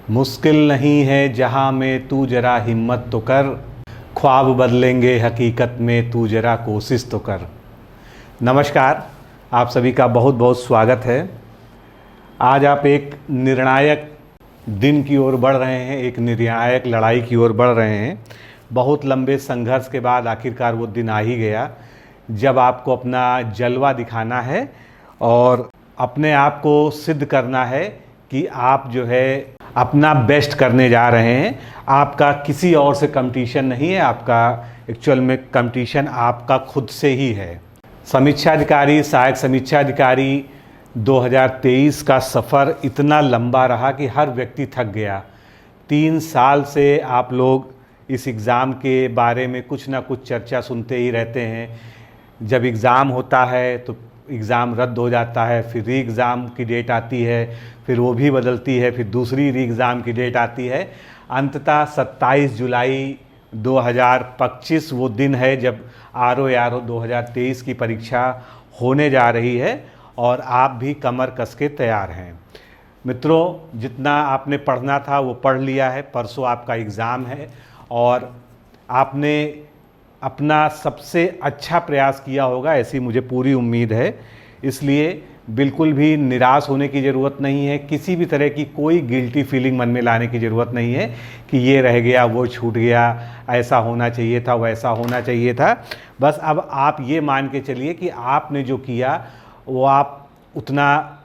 मुश्किल नहीं है जहाँ में तू जरा हिम्मत तो कर, ख्वाब बदलेंगे हकीकत में तू जरा कोशिश तो कर। नमस्कार, आप सभी का बहुत बहुत स्वागत है। आज आप एक निर्णायक दिन की ओर बढ़ रहे हैं, एक निर्णायक लड़ाई की ओर बढ़ रहे हैं। बहुत लंबे संघर्ष के बाद आखिरकार वो दिन आ ही गया जब आपको अपना जलवा दिखाना है और अपने आप को सिद्ध करना है कि आप जो है अपना बेस्ट करने जा रहे हैं। आपका किसी और से कंपटीशन नहीं है, आपका एक्चुअल में कंपटीशन आपका खुद से ही है। समीक्षा अधिकारी, सहायक समीक्षा अधिकारी 2023 का सफ़र इतना लंबा रहा कि हर व्यक्ति थक गया। 3 साल से आप लोग इस एग्ज़ाम के बारे में कुछ ना कुछ चर्चा सुनते ही रहते हैं। जब एग्ज़ाम होता है तो एग्ज़ाम रद्द हो जाता है, फिर री एग्ज़ाम की डेट आती है, फिर वो भी बदलती है, फिर दूसरी री एग्ज़ाम की डेट आती है। अंततः 27 जुलाई 2025 वो दिन है जब RO 2023 की परीक्षा होने जा रही है और आप भी कमर कस के तैयार हैं। मित्रों, जितना आपने पढ़ना था वो पढ़ लिया है। परसों आपका एग्ज़ाम है और आपने अपना सबसे अच्छा प्रयास किया होगा, ऐसी मुझे पूरी उम्मीद है। इसलिए बिल्कुल भी निराश होने की ज़रूरत नहीं है। किसी भी तरह की कोई गिल्टी फीलिंग मन में लाने की ज़रूरत नहीं है कि ये रह गया, वो छूट गया, ऐसा होना चाहिए था, वैसा होना चाहिए था। बस अब आप ये मान के चलिए कि आपने जो किया वो आप उतना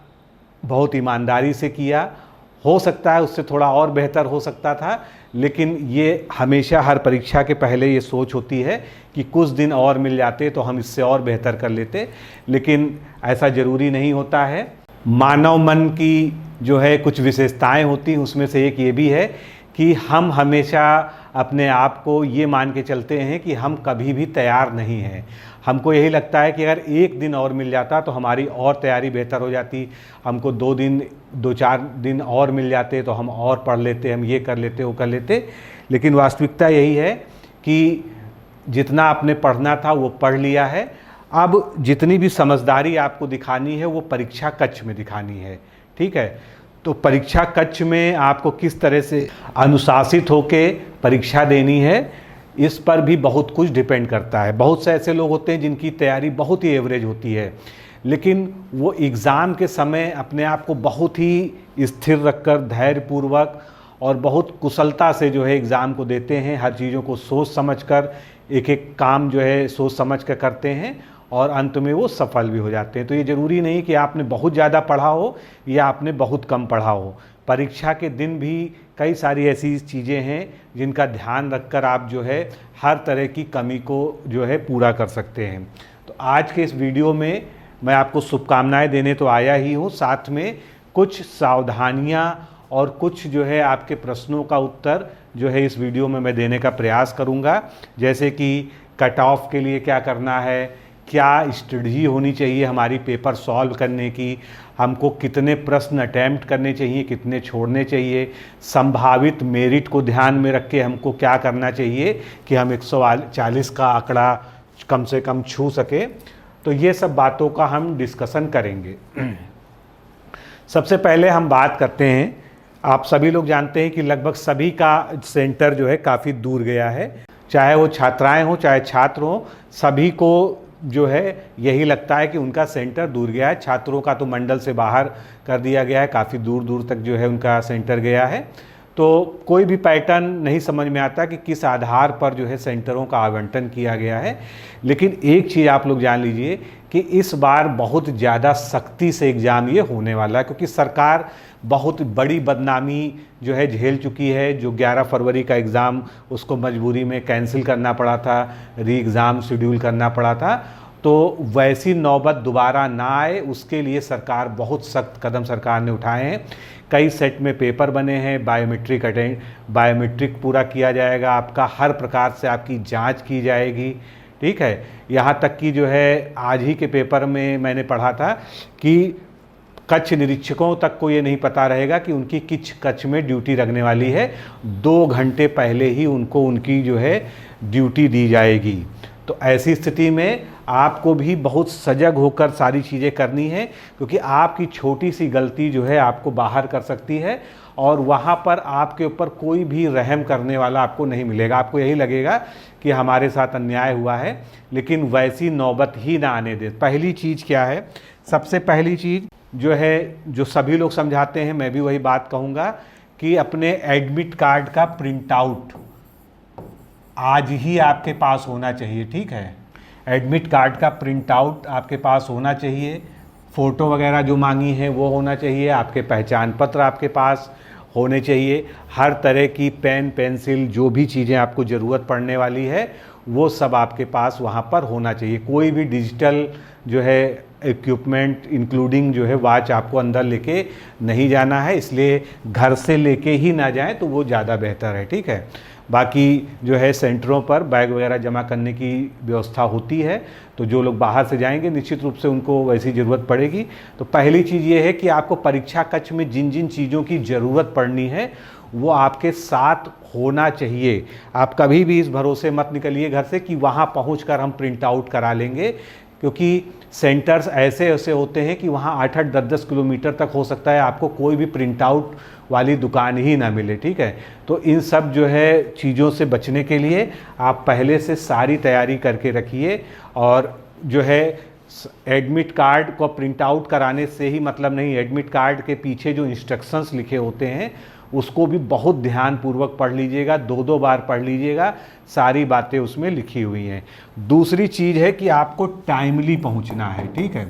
बहुत ईमानदारी से किया। हो सकता है उससे थोड़ा और बेहतर हो सकता था, लेकिन ये हमेशा हर परीक्षा के पहले ये सोच होती है कि कुछ दिन और मिल जाते तो हम इससे और बेहतर कर लेते, लेकिन ऐसा ज़रूरी नहीं होता है। मानव मन की जो है कुछ विशेषताएं होती हैं, उसमें से एक ये भी है कि हम हमेशा अपने आप को ये मान के चलते हैं कि हम कभी भी तैयार नहीं हैं। हमको यही लगता है कि अगर एक दिन और मिल जाता तो हमारी और तैयारी बेहतर हो जाती। हमको 2-4 दिन और मिल जाते तो हम और पढ़ लेते, हम ये कर लेते, वो कर लेते। लेकिन वास्तविकता यही है कि जितना आपने पढ़ना था वो पढ़ लिया है। अब जितनी भी समझदारी आपको दिखानी है वो परीक्षा कक्ष में दिखानी है, ठीक है। तो परीक्षा कक्ष में आपको किस तरह से अनुशासित होकर परीक्षा देनी है, इस पर भी बहुत कुछ डिपेंड करता है। बहुत से ऐसे लोग होते हैं जिनकी तैयारी बहुत ही एवरेज होती है, लेकिन वो एग्ज़ाम के समय अपने आप को बहुत ही स्थिर रखकर, धैर्यपूर्वक और बहुत कुशलता से जो है एग्ज़ाम को देते हैं। हर चीज़ों को सोच समझकर, एक एक काम जो है सोच समझ कर करते हैं और अंत में वो सफल भी हो जाते हैं। तो ये ज़रूरी नहीं कि आपने बहुत ज़्यादा पढ़ा हो या आपने बहुत कम पढ़ा हो। परीक्षा के दिन भी कई सारी ऐसी चीज़ें हैं जिनका ध्यान रखकर आप जो है हर तरह की कमी को जो है पूरा कर सकते हैं। तो आज के इस वीडियो में मैं आपको शुभकामनाएं देने तो आया ही हूँ, साथ में कुछ सावधानियाँ और कुछ जो है आपके प्रश्नों का उत्तर जो है इस वीडियो में मैं देने का प्रयास करूँगा। जैसे कि कट ऑफ के लिए क्या करना है, क्या स्ट्रेटजी होनी चाहिए हमारी पेपर सॉल्व करने की, हमको कितने प्रश्न अटैम्प्ट करने चाहिए, कितने छोड़ने चाहिए, संभावित मेरिट को ध्यान में रख के हमको क्या करना चाहिए कि हम 140 का आंकड़ा कम से कम छू सके। तो ये सब बातों का हम डिस्कशन करेंगे। सबसे पहले हम बात करते हैं, आप सभी लोग जानते हैं कि लगभग सभी का सेंटर जो है काफ़ी दूर गया है। चाहे वो छात्राएं हों चाहे छात्र हों, सभी को जो है यही लगता है कि उनका सेंटर दूर गया है। छात्रों का तो मंडल से बाहर कर दिया गया है, काफ़ी दूर दूर तक जो है उनका सेंटर गया है। तो कोई भी पैटर्न नहीं समझ में आता कि किस आधार पर जो है सेंटरों का आवंटन किया गया है। लेकिन एक चीज़ आप लोग जान लीजिए कि इस बार बहुत ज़्यादा सख्ती से एग्ज़ाम ये होने वाला है, क्योंकि सरकार बहुत बड़ी बदनामी जो है झेल चुकी है। जो 11 फरवरी का एग्ज़ाम उसको मजबूरी में कैंसिल करना पड़ा था, री एग्ज़ाम शेड्यूल करना पड़ा था। तो वैसी नौबत दोबारा ना आए उसके लिए सरकार बहुत सख्त कदम सरकार ने उठाए हैं। कई सेट में पेपर बने हैं, बायोमेट्रिक पूरा किया जाएगा, आपका हर प्रकार से आपकी जांच की जाएगी, ठीक है। यहाँ तक कि जो है आज ही के पेपर में मैंने पढ़ा था कि कच्छ निरीक्षकों तक को ये नहीं पता रहेगा कि उनकी किस कच्छ में ड्यूटी लगने वाली है। 2 घंटे पहले ही उनको उनकी जो है ड्यूटी दी जाएगी। तो ऐसी स्थिति में आपको भी बहुत सजग होकर सारी चीज़ें करनी है, क्योंकि आपकी छोटी सी गलती जो है आपको बाहर कर सकती है और वहाँ पर आपके ऊपर कोई भी रहम करने वाला आपको नहीं मिलेगा। आपको यही लगेगा कि हमारे साथ अन्याय हुआ है, लेकिन वैसी नौबत ही ना आने दे। पहली चीज़ क्या है? सबसे पहली चीज़ जो है, जो सभी लोग समझाते हैं, मैं भी वही बात कहूँगा कि अपने एडमिट कार्ड का प्रिंट आउट आज ही आपके पास होना चाहिए। ठीक है, एडमिट कार्ड का प्रिंट आउट आपके पास होना चाहिए। फ़ोटो वगैरह जो मांगी है वो होना चाहिए। आपके पहचान पत्र आपके पास होने चाहिए। हर तरह की पेन पेंसिल जो भी चीज़ें आपको ज़रूरत पड़ने वाली है वो सब आपके पास वहाँ पर होना चाहिए। कोई भी डिजिटल जो है इक्विपमेंट इंक्लूडिंग जो है वॉच आपको अंदर लेके नहीं जाना है, इसलिए घर से लेके ही ना जाएं तो वो ज़्यादा बेहतर है। ठीक है, बाकी जो है सेंटरों पर बैग वगैरह जमा करने की व्यवस्था होती है, तो जो लोग बाहर से जाएंगे निश्चित रूप से उनको वैसी ज़रूरत पड़ेगी। तो पहली चीज़ ये है कि आपको परीक्षा कक्ष में जिन जिन चीज़ों की ज़रूरत पड़नी है वो आपके साथ होना चाहिए। आप कभी भी इस भरोसे मत निकलिए घर से कि वहाँ पहुँचकर हम प्रिंट आउट करा लेंगे, क्योंकि सेंटर्स ऐसे ऐसे होते हैं कि वहाँ 8-8, 10-10 किलोमीटर तक हो सकता है आपको कोई भी प्रिंट आउट वाली दुकान ही ना मिले। ठीक है, तो इन सब जो है चीज़ों से बचने के लिए आप पहले से सारी तैयारी करके रखिए। और जो है एडमिट कार्ड को प्रिंट आउट कराने से ही मतलब नहीं, एडमिट कार्ड के पीछे जो इंस्ट्रक्शंस लिखे होते हैं उसको भी बहुत ध्यानपूर्वक पढ़ लीजिएगा, 2-2 बार पढ़ लीजिएगा, सारी बातें उसमें लिखी हुई हैं। दूसरी चीज़ है कि आपको टाइमली पहुंचना है। ठीक है,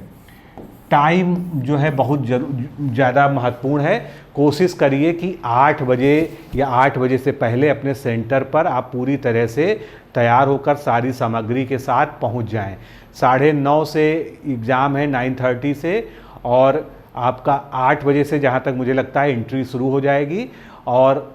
टाइम जो है बहुत ज़्यादा महत्वपूर्ण है। कोशिश करिए कि 8 बजे या 8 बजे से पहले अपने सेंटर पर आप पूरी तरह से तैयार होकर सारी सामग्री के साथ पहुंच जाएं। 9:30 से एग्ज़ाम है, 9:30 से, और आपका 8 बजे से जहाँ तक मुझे लगता है एंट्री शुरू हो जाएगी। और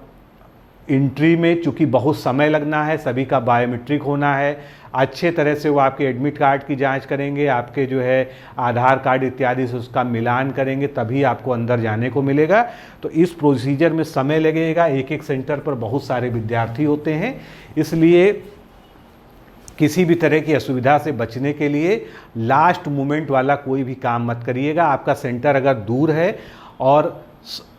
एंट्री में चूँकि बहुत समय लगना है, सभी का बायोमेट्रिक होना है, अच्छे तरह से वो आपके एडमिट कार्ड की जांच करेंगे, आपके जो है आधार कार्ड इत्यादि से उसका मिलान करेंगे, तभी आपको अंदर जाने को मिलेगा। तो इस प्रोसीजर में समय लगेगा। एक एक सेंटर पर बहुत सारे विद्यार्थी होते हैं, इसलिए किसी भी तरह की असुविधा से बचने के लिए लास्ट मोमेंट वाला कोई भी काम मत करिएगा। आपका सेंटर अगर दूर है और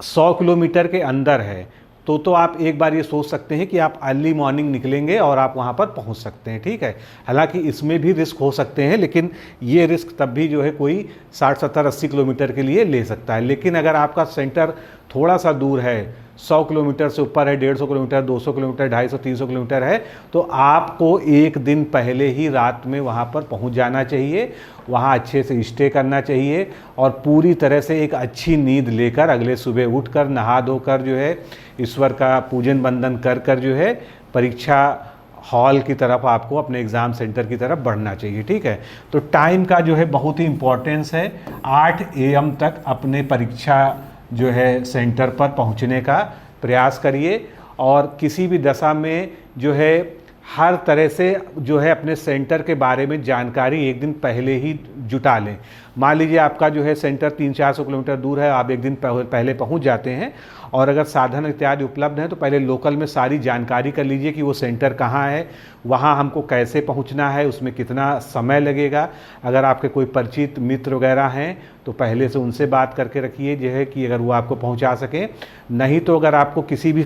100 किलोमीटर के अंदर है तो आप एक बार ये सोच सकते हैं कि आप अर्ली मॉर्निंग निकलेंगे और आप वहाँ पर पहुँच सकते हैं। ठीक है, हालांकि इसमें भी रिस्क हो सकते हैं, लेकिन ये रिस्क तब भी जो है कोई 60, 70, 80 किलोमीटर के लिए ले सकता है। लेकिन अगर आपका सेंटर थोड़ा सा दूर है, 100 किलोमीटर से ऊपर है, 150 किलोमीटर, 200 किलोमीटर, 250, 300 किलोमीटर है, तो आपको एक दिन पहले ही रात में वहाँ पर पहुँच जाना चाहिए। वहाँ अच्छे से स्टे करना चाहिए और पूरी तरह से एक अच्छी नींद लेकर अगले सुबह उठकर नहा धोकर जो है ईश्वर का पूजन वंदन कर कर जो है परीक्षा हॉल की तरफ आपको अपने एग्ज़ाम सेंटर की तरफ बढ़ना चाहिए। ठीक है, तो टाइम का जो है बहुत ही इम्पोर्टेंस है। 8 AM तक अपने परीक्षा जो है सेंटर पर पहुंचने का प्रयास करिए और किसी भी दशा में जो है हर तरह से जो है अपने सेंटर के बारे में जानकारी एक दिन पहले ही जुटा लें। मान लीजिए आपका जो है सेंटर 300-400 किलोमीटर दूर है, आप एक दिन पहले पहुंच जाते हैं और अगर साधन इत्यादि उपलब्ध हैं तो पहले लोकल में सारी जानकारी कर लीजिए कि वो सेंटर कहाँ है, वहाँ हमको कैसे पहुँचना है, उसमें कितना समय लगेगा। अगर आपके कोई परिचित मित्र वगैरह हैं तो पहले से उनसे बात करके रखिए जो है कि अगर वो आपको पहुँचा सकें। नहीं तो अगर आपको किसी भी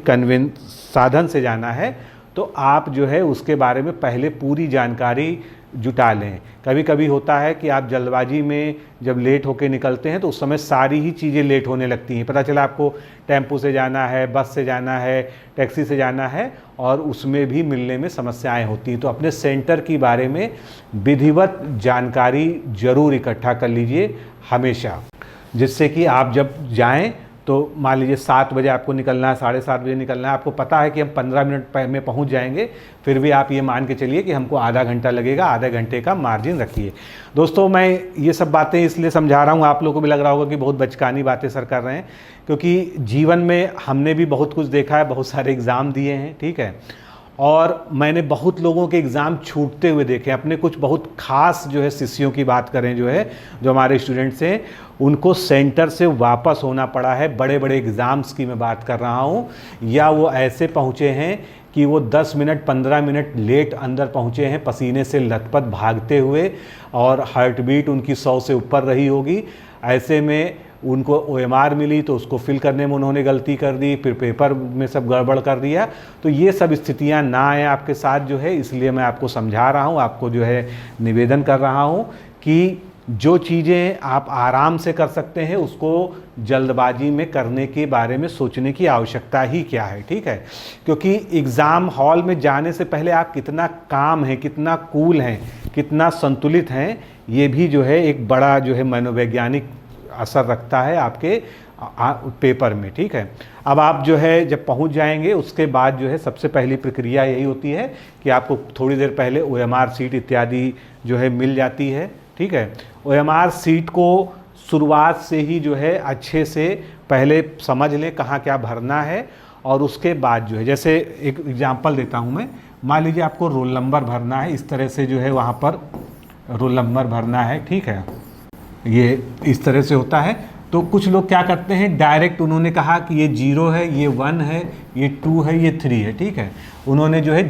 साधन से जाना है तो आप जो है उसके बारे में पहले पूरी जानकारी जुटा लें। कभी कभी होता है कि आप जल्दबाजी में जब लेट होके निकलते हैं तो उस समय सारी ही चीज़ें लेट होने लगती हैं। पता चला आपको टेम्पो से जाना है, बस से जाना है, टैक्सी से जाना है और उसमें भी मिलने में समस्याएं होती हैं। तो अपने सेंटर के बारे में विधिवत जानकारी ज़रूर इकट्ठा कर लीजिए हमेशा, जिससे कि आप जब जाएं तो मान लीजिए 7 बजे आपको निकलना है, 7:30 बजे निकलना है, आपको पता है कि हम 15 मिनट में पहुंच जाएंगे, फिर भी आप ये मान के चलिए कि हमको आधा घंटा लगेगा, आधे घंटे का मार्जिन रखिए। दोस्तों, मैं ये सब बातें इसलिए समझा रहा हूँ, आप लोगों को भी लग रहा होगा कि बहुत बचकानी बातें सर कर रहे हैं, क्योंकि जीवन में हमने भी बहुत कुछ देखा है, बहुत सारे एग्ज़ाम दिए हैं। ठीक है, और मैंने बहुत लोगों के एग्ज़ाम छूटते हुए देखे। अपने कुछ बहुत खास जो है शिष्यों की बात करें जो है, जो हमारे स्टूडेंट्स हैं, उनको सेंटर से वापस होना पड़ा है। बड़े बड़े एग्ज़ाम्स की मैं बात कर रहा हूँ, या वो ऐसे पहुँचे हैं कि वो 10 मिनट 15 मिनट लेट अंदर पहुँचे हैं, पसीने से लथपथ भागते हुए, और हार्ट बीट उनकी 100 से ऊपर रही होगी। ऐसे में उनको OMR मिली तो उसको फिल करने में उन्होंने गलती कर दी, फिर पेपर में सब गड़बड़ कर दिया। तो ये सब स्थितियां ना आए आपके साथ जो है, इसलिए मैं आपको समझा रहा हूँ, आपको जो है निवेदन कर रहा हूँ कि जो चीज़ें आप आराम से कर सकते हैं उसको जल्दबाजी में करने के बारे में सोचने की आवश्यकता ही क्या है, ठीक है। क्योंकि एग्ज़ाम हॉल में जाने से पहले आप कितना काम है, कितना कूल हैं, कितना संतुलित हैं, ये भी जो है एक बड़ा जो है मनोवैज्ञानिक असर रखता है आपके पेपर में, ठीक है। अब आप जो है जब पहुंच जाएंगे उसके बाद जो है सबसे पहली प्रक्रिया यही होती है कि आपको थोड़ी देर पहले OMR सीट इत्यादि जो है मिल जाती है, ठीक है। OMR सीट को शुरुआत से ही जो है अच्छे से पहले समझ लें कहाँ क्या भरना है, और उसके बाद जो है, जैसे एक एग्जांपल देता हूँ मैं, मान लीजिए आपको रोल नंबर भरना है, इस तरह से जो है वहाँ पर रोल नंबर भरना है, ठीक है। ये इस तरह से होता है। तो कुछ लोग क्या करते हैं, डायरेक्ट उन्होंने कहा कि ये 0 है, ये 1 है, ये 2 है, ये 3 है, ठीक है। उन्होंने जो है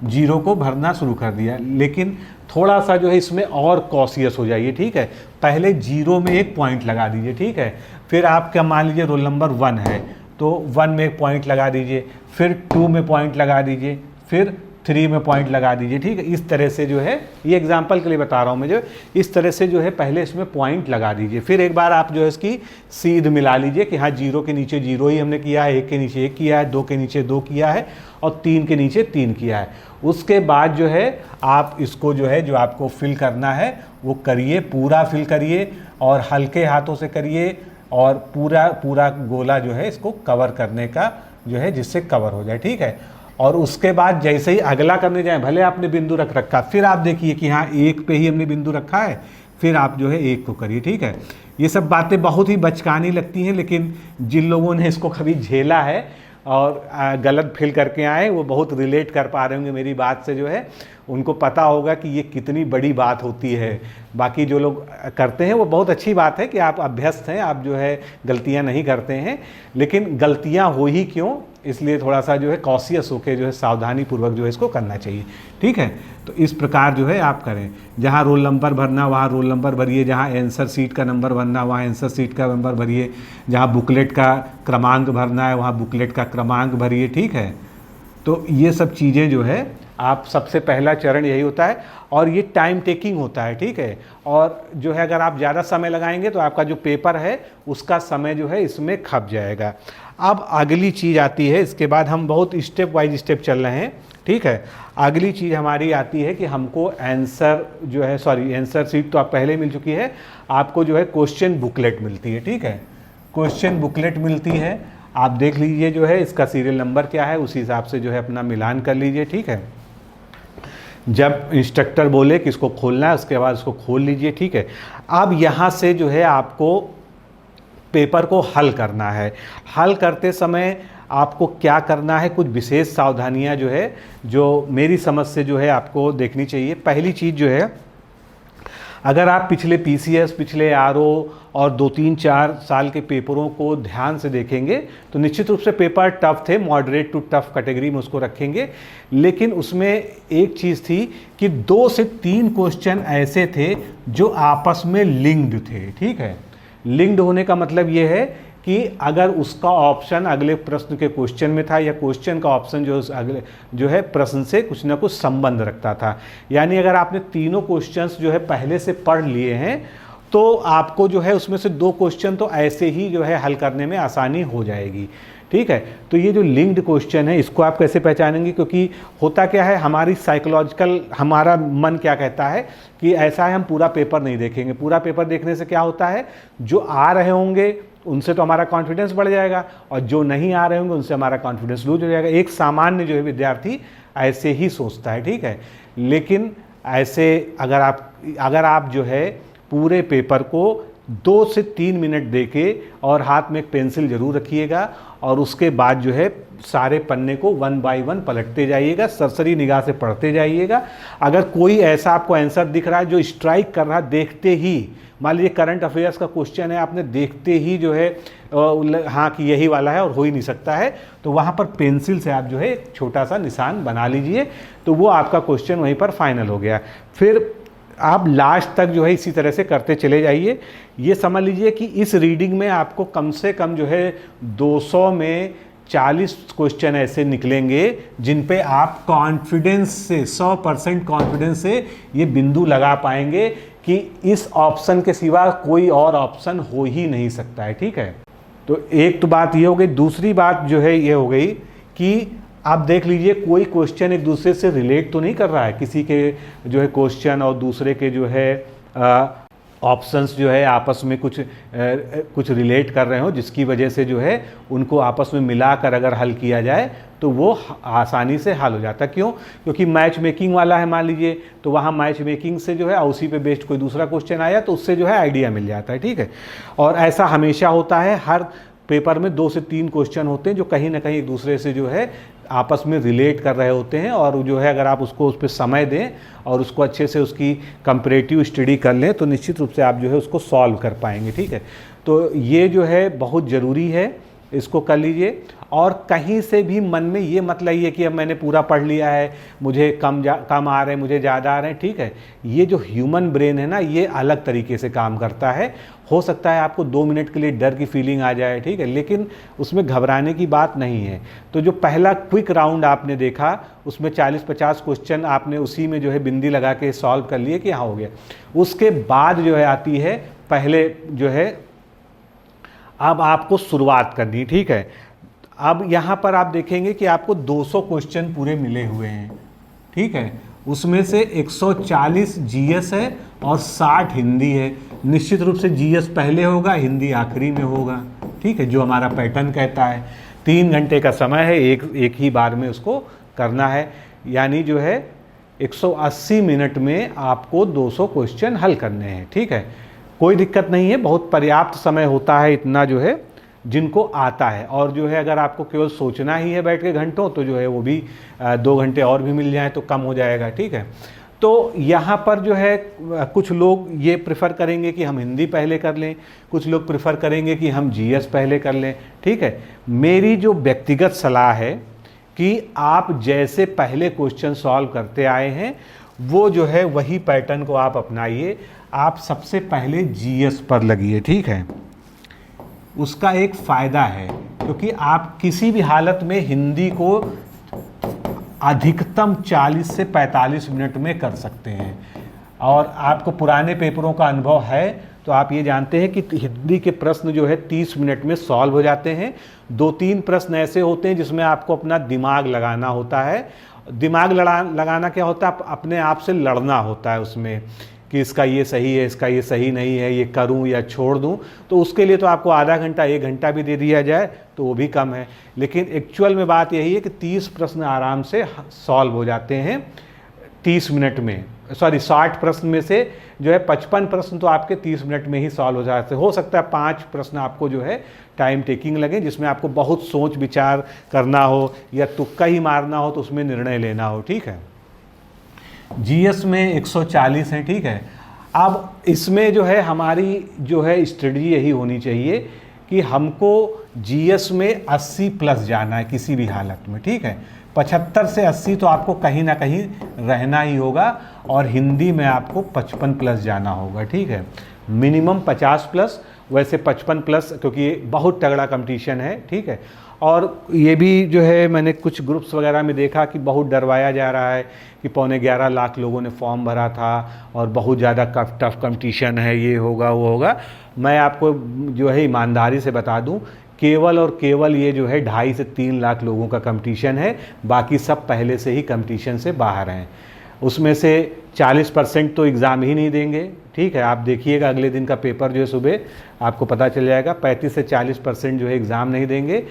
0 को भरना शुरू कर दिया, लेकिन थोड़ा सा जो है इसमें और कॉशियस हो जाइए, ठीक है। पहले 0 में एक पॉइंट लगा दीजिए, ठीक है। फिर आपका मान लीजिए रोल नंबर 1 है तो 1 में एक पॉइंट लगा दीजिए, फिर 2 में पॉइंट लगा दीजिए, फिर 3 में पॉइंट लगा दीजिए, ठीक है। इस तरह से जो है, ये एग्जांपल के लिए बता रहा हूँ मैं, जो इस तरह से जो है पहले इसमें पॉइंट लगा दीजिए। फिर एक बार आप जो है इसकी सीध मिला लीजिए कि हाँ 0 के नीचे 0 ही हमने किया है, 1 के नीचे 1 किया है, 2 के नीचे 2 किया है, और 3 के नीचे 3 किया है। उसके बाद जो है आप इसको जो है जो आपको फिल करना है वो करिए, पूरा फिल करिए, और हल्के हाथों से करिए, और पूरा गोला जो है इसको कवर करने का जो है, जिससे कवर हो जाए, ठीक है। और उसके बाद जैसे ही अगला करने जाए, भले आपने बिंदु रख रखा, फिर आप देखिए कि हाँ 1 पे ही हमने बिंदु रखा है, फिर आप जो है 1 को करिए, ठीक है। ये सब बातें बहुत ही बचकानी लगती हैं, लेकिन जिन लोगों ने इसको कभी झेला है और गलत फिल करके आए, वो बहुत रिलेट कर पा रहे होंगे मेरी बात से, जो है उनको पता होगा कि ये कितनी बड़ी बात होती है। बाकी जो लोग करते हैं वो बहुत अच्छी बात है कि आप अभ्यस्त हैं, आप जो है गलतियां नहीं करते हैं, लेकिन गलतियां हो ही क्यों, इसलिए थोड़ा सा जो है कॉशियस होकर जो है सावधानी पूर्वक जो है इसको करना चाहिए, ठीक है। तो इस प्रकार जो है आप करें, जहाँ रोल नंबर भरना वहाँ रोल नंबर भरिए, जहाँ आंसर सीट का नंबर भरना वहाँ आंसर सीट का नंबर भरिए, जहाँ बुकलेट का क्रमांक भरना है वहाँ बुकलेट का क्रमांक भरिए, ठीक है। तो ये सब चीज़ें जो है आप, सबसे पहला चरण यही होता है, और ये टाइम टेकिंग होता है, ठीक है। और जो है अगर आप ज़्यादा समय लगाएंगे तो आपका जो पेपर है उसका समय जो है इसमें खप जाएगा। अब अगली चीज़ आती है, इसके बाद हम बहुत स्टेप वाइज स्टेप चल रहे हैं, ठीक है। अगली चीज़ हमारी आती है कि हमको आंसर जो है, आंसर सीट तो आप पहले मिल चुकी है, आपको जो है क्वेश्चन बुकलेट मिलती है, ठीक है। क्वेश्चन बुकलेट मिलती है, आप देख लीजिए जो है इसका सीरियल नंबर क्या है, उसी हिसाब से जो है अपना मिलान कर लीजिए, ठीक है। जब इंस्ट्रक्टर बोले कि इसको खोलना है, उसके बाद इसको खोल लीजिए, ठीक है। अब यहाँ से जो है आपको पेपर को हल करना है। हल करते समय आपको क्या करना है, कुछ विशेष सावधानियाँ जो है, जो मेरी समझ से जो है आपको देखनी चाहिए। पहली चीज़ जो है, अगर आप पिछले PCS, पिछले RO और 2-3-4 साल के पेपरों को ध्यान से देखेंगे तो निश्चित रूप से पेपर टफ थे, मॉडरेट टू टफ कैटेगरी में उसको रखेंगे। लेकिन उसमें एक चीज़ थी कि 2 से 3 क्वेश्चन ऐसे थे जो आपस में लिंक्ड थे, ठीक है। लिंक्ड होने का मतलब ये है कि अगर उसका ऑप्शन अगले प्रश्न के क्वेश्चन में था, या क्वेश्चन का ऑप्शन अगले जो है प्रश्न से कुछ ना कुछ संबंध रखता था, यानी अगर आपने तीनों क्वेश्चंस जो है पहले से पढ़ लिए हैं तो आपको जो है उसमें से 2 क्वेश्चन तो ऐसे ही जो है हल करने में आसानी हो जाएगी, ठीक है। तो ये जो लिंक्ड क्वेश्चन है इसको आप कैसे पहचानेंगे, क्योंकि होता क्या है, हमारी साइकोलॉजिकल, हमारा मन क्या कहता है कि ऐसा है हम पूरा पेपर नहीं देखेंगे। पूरा पेपर देखने से क्या होता है, जो आ रहे होंगे उनसे तो हमारा कॉन्फिडेंस बढ़ जाएगा, और जो नहीं आ रहे होंगे उनसे हमारा कॉन्फिडेंस लूज हो जाएगा। एक सामान्य जो है विद्यार्थी ऐसे ही सोचता है, ठीक है। लेकिन ऐसे अगर आप जो है पूरे पेपर को 2 से 3 मिनट देके, और हाथ में एक पेंसिल जरूर रखिएगा, और उसके बाद जो है सारे पन्ने को 1 बाय 1 पलटते जाइएगा, सरसरी निगाह से पढ़ते जाइएगा। अगर कोई ऐसा आपको आंसर दिख रहा है जो स्ट्राइक कर रहा है, देखते ही मान लीजिए करंट अफेयर्स का क्वेश्चन है, आपने देखते ही जो है हाँ कि यही वाला है और हो ही नहीं सकता है, तो वहाँ पर पेंसिल से आप जो है एक छोटा सा निशान बना लीजिए, तो वो आपका क्वेश्चन वहीं पर फाइनल हो गया। फिर आप लास्ट तक जो है इसी तरह से करते चले जाइए। ये समझ लीजिए कि इस रीडिंग में आपको कम से कम जो है 200 में 40 क्वेश्चन ऐसे निकलेंगे जिन पे आप कॉन्फिडेंस से 100% कॉन्फिडेंस से ये बिंदु लगा पाएंगे कि इस ऑप्शन के सिवा कोई और ऑप्शन हो ही नहीं सकता है, ठीक है। तो एक तो बात ये हो गई। दूसरी बात जो है ये हो गई कि आप देख लीजिए कोई क्वेश्चन एक दूसरे से रिलेट तो नहीं कर रहा है, किसी के जो है क्वेश्चन और दूसरे के जो है ऑप्शंस जो है आपस में कुछ रिलेट कर रहे हो, जिसकी वजह से जो है उनको आपस में मिलाकर अगर हल किया जाए तो वो आसानी से हल हो जाता है। क्यों? क्योंकि मैच मेकिंग वाला है मान लीजिए, तो वहाँ मैच मेकिंग से जो है उसी पे बेस्ड कोई दूसरा क्वेश्चन आया तो उससे जो है आइडिया मिल जाता है, ठीक है। और ऐसा हमेशा होता है, हर पेपर में 2 से 3 क्वेश्चन होते हैं जो कहीं ना कहीं एक दूसरे से जो है आपस में रिलेट कर रहे होते हैं, और जो है अगर आप उसको उस पर समय दें और उसको अच्छे से उसकी कंपैरेटिव स्टडी कर लें तो निश्चित रूप से आप जो है उसको सॉल्व कर पाएंगे, ठीक है। तो ये जो है बहुत ज़रूरी है, इसको कर लीजिए। और कहीं से भी मन में ये मत लाइए कि अब मैंने पूरा पढ़ लिया है, मुझे कम आ रहे हैं, मुझे ज़्यादा आ रहे हैं, ठीक है। ये जो ह्यूमन ब्रेन है ना, ये अलग तरीके से काम करता है। हो सकता है आपको 2 मिनट के लिए डर की फीलिंग आ जाए, ठीक है, लेकिन उसमें घबराने की बात नहीं है। तो जो पहला क्विक राउंड आपने देखा उसमें 40-50 क्वेश्चन आपने उसी में जो है बिंदी लगा के सॉल्व कर लिए कि हाँ हो गया। उसके बाद जो है आती है पहले जो है अब आपको शुरुआत करनी, ठीक है। अब यहाँ पर आप देखेंगे कि आपको 200 क्वेश्चन पूरे मिले हुए हैं, ठीक है। उसमें से 140 जीएस है और 60 हिंदी है। निश्चित रूप से जीएस पहले होगा, हिंदी आखिरी में होगा, ठीक है, जो हमारा पैटर्न कहता है। 3 घंटे का समय है, एक ही बार में उसको करना है, यानी जो है 180 मिनट में आपको 200 क्वेश्चन हल करने हैं, ठीक है। कोई दिक्कत नहीं है, बहुत पर्याप्त समय होता है इतना जो है जिनको आता है। और जो है अगर आपको केवल सोचना ही है बैठ के घंटों, तो जो है वो भी 2 घंटे और भी मिल जाए तो कम हो जाएगा, ठीक है। तो यहाँ पर जो है कुछ लोग ये प्रेफर करेंगे कि हम हिंदी पहले कर लें, कुछ लोग प्रेफर करेंगे कि हम जीएस पहले कर लें, ठीक है। मेरी जो व्यक्तिगत सलाह है कि आप जैसे पहले क्वेश्चन सॉल्व करते आए हैं वो जो है वही पैटर्न को आप अपनाइए। आप सबसे पहले जीएस पर लगिए, ठीक है। उसका एक फ़ायदा है क्योंकि आप किसी भी हालत में हिंदी को अधिकतम 40 से 45 मिनट में कर सकते हैं। और आपको पुराने पेपरों का अनुभव है तो आप ये जानते हैं कि हिंदी के प्रश्न जो है 30 मिनट में सॉल्व हो जाते हैं। 2-3 प्रश्न ऐसे होते हैं जिसमें आपको अपना दिमाग लगाना होता है। दिमाग लगाना क्या होता है? अपने आप से लड़ना होता है उसमें कि इसका ये सही है, इसका ये सही नहीं है, ये करूं या छोड़ दूं। तो उसके लिए तो आपको आधा घंटा 1 घंटा भी दे दिया जाए तो वो भी कम है। लेकिन एक्चुअल में बात यही है कि 30 प्रश्न आराम से सॉल्व हो जाते हैं 30 मिनट में। 60 प्रश्न में से जो है 55 प्रश्न तो आपके 30 मिनट में ही सॉल्व हो जाते हैं। हो सकता है 5 प्रश्न आपको जो है टाइम टेकिंग लगे, जिसमें आपको बहुत सोच विचार करना हो या तुक्का ही मारना हो तो उसमें निर्णय लेना हो, ठीक है। जीएस में 140 है, ठीक है। अब इसमें जो है हमारी जो है स्ट्रेटजी यही होनी चाहिए कि हमको जीएस में 80 प्लस जाना है किसी भी हालत में, ठीक है। 75 से 80 तो आपको कहीं ना कहीं रहना ही होगा और हिंदी में आपको 55 प्लस जाना होगा, ठीक है। मिनिमम 50 प्लस, वैसे 55 प्लस क्योंकि बहुत तगड़ा कंपटीशन है, ठीक है। और ये भी जो है मैंने कुछ ग्रुप्स वगैरह में देखा कि बहुत डरवाया जा रहा है कि 11.25 लाख लोगों ने फॉर्म भरा था और बहुत ज़्यादा टफ कंपटीशन है, ये होगा वो होगा। मैं आपको जो है ईमानदारी से बता दूं, केवल और केवल ये जो है 2.5 से 3 लाख लोगों का कंपटीशन है, बाकी सब पहले से ही कंपटीशन से बाहर हैं। उसमें से 40% तो एग्ज़ाम ही नहीं देंगे, ठीक है। आप देखिएगा अगले दिन का पेपर जो है सुबह आपको पता चल जाएगा। 35 से 40% जो है एग्ज़ाम नहीं देंगे।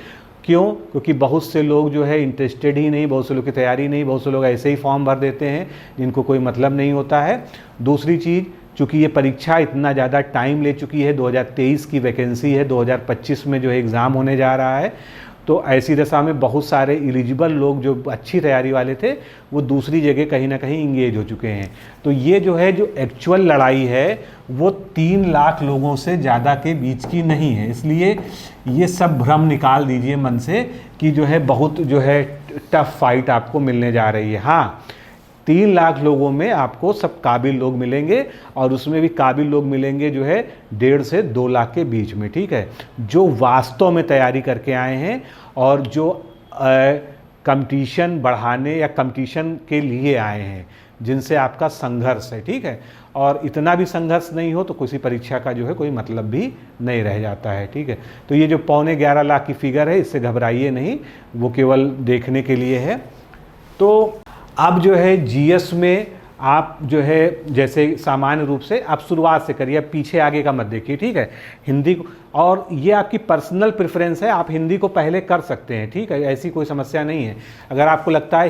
क्यों? क्योंकि बहुत से लोग जो है इंटरेस्टेड ही नहीं, बहुत से लोग की तैयारी नहीं, बहुत से लोग ऐसे ही फॉर्म भर देते हैं जिनको कोई मतलब नहीं होता है। दूसरी चीज़, चूँकि ये परीक्षा इतना ज़्यादा टाइम ले चुकी है, 2023 की वैकेंसी है, 2025 में जो है एग्ज़ाम होने जा रहा है, तो ऐसी दशा में बहुत सारे एलिजिबल लोग जो अच्छी तैयारी वाले थे वो दूसरी जगह कहीं ना कहीं इंगेज हो चुके हैं। तो ये जो है जो एक्चुअल लड़ाई है वो 3 लाख लोगों से ज़्यादा के बीच की नहीं है। इसलिए ये सब भ्रम निकाल दीजिए मन से कि जो है बहुत जो है टफ फाइट आपको मिलने जा रही है। हाँ, 3 लाख लोगों में आपको सब काबिल लोग मिलेंगे और उसमें भी काबिल लोग मिलेंगे जो है 1.5 से 2 लाख के बीच में, ठीक है, जो वास्तव में तैयारी करके आए हैं और जो कंपटीशन बढ़ाने या कंपटीशन के लिए आए हैं, जिनसे आपका संघर्ष है, ठीक है। और इतना भी संघर्ष नहीं हो तो किसी परीक्षा का जो है कोई मतलब भी नहीं रह जाता है, ठीक है। तो ये जो 11.25 लाख की फिगर है इससे घबराइए नहीं, वो केवल देखने के लिए है। तो अब जो है जीएस में आप जो है जैसे सामान्य रूप से आप शुरुआत से करिए, पीछे आगे का मत देखिए, ठीक है। हिंदी को, और ये आपकी पर्सनल प्रेफरेंस है, आप हिंदी को पहले कर सकते हैं, ठीक है, ऐसी कोई समस्या नहीं है। अगर आपको लगता है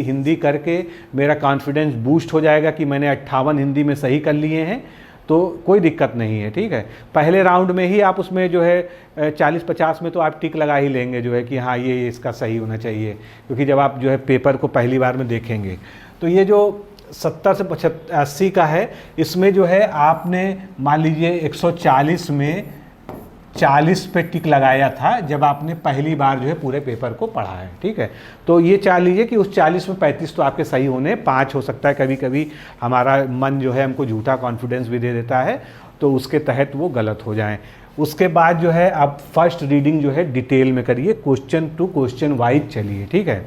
हिंदी करके मेरा कॉन्फिडेंस बूस्ट हो जाएगा कि मैंने 58 हिंदी में सही कर लिए हैं, तो कोई दिक्कत नहीं है, ठीक है। पहले राउंड में ही आप उसमें जो है 40-50 में तो आप टिक लगा ही लेंगे जो है कि हाँ ये इसका सही होना चाहिए, क्योंकि जब आप जो है पेपर को पहली बार में देखेंगे। तो ये जो 70 से 80 का है, इसमें जो है आपने मान लीजिए 140 में 40 पे टिक लगाया था जब आपने पहली बार जो है पूरे पेपर को पढ़ा है, ठीक है। तो ये चाह लीजिए कि उस 40 में 35 तो आपके सही होने, 5 हो सकता है, कभी कभी हमारा मन जो है हमको झूठा कॉन्फिडेंस भी दे देता है, तो उसके तहत वो गलत हो जाएं। उसके बाद जो है आप फर्स्ट रीडिंग जो है डिटेल में करिए, क्वेश्चन टू क्वेश्चन वाइज चलिए, ठीक है।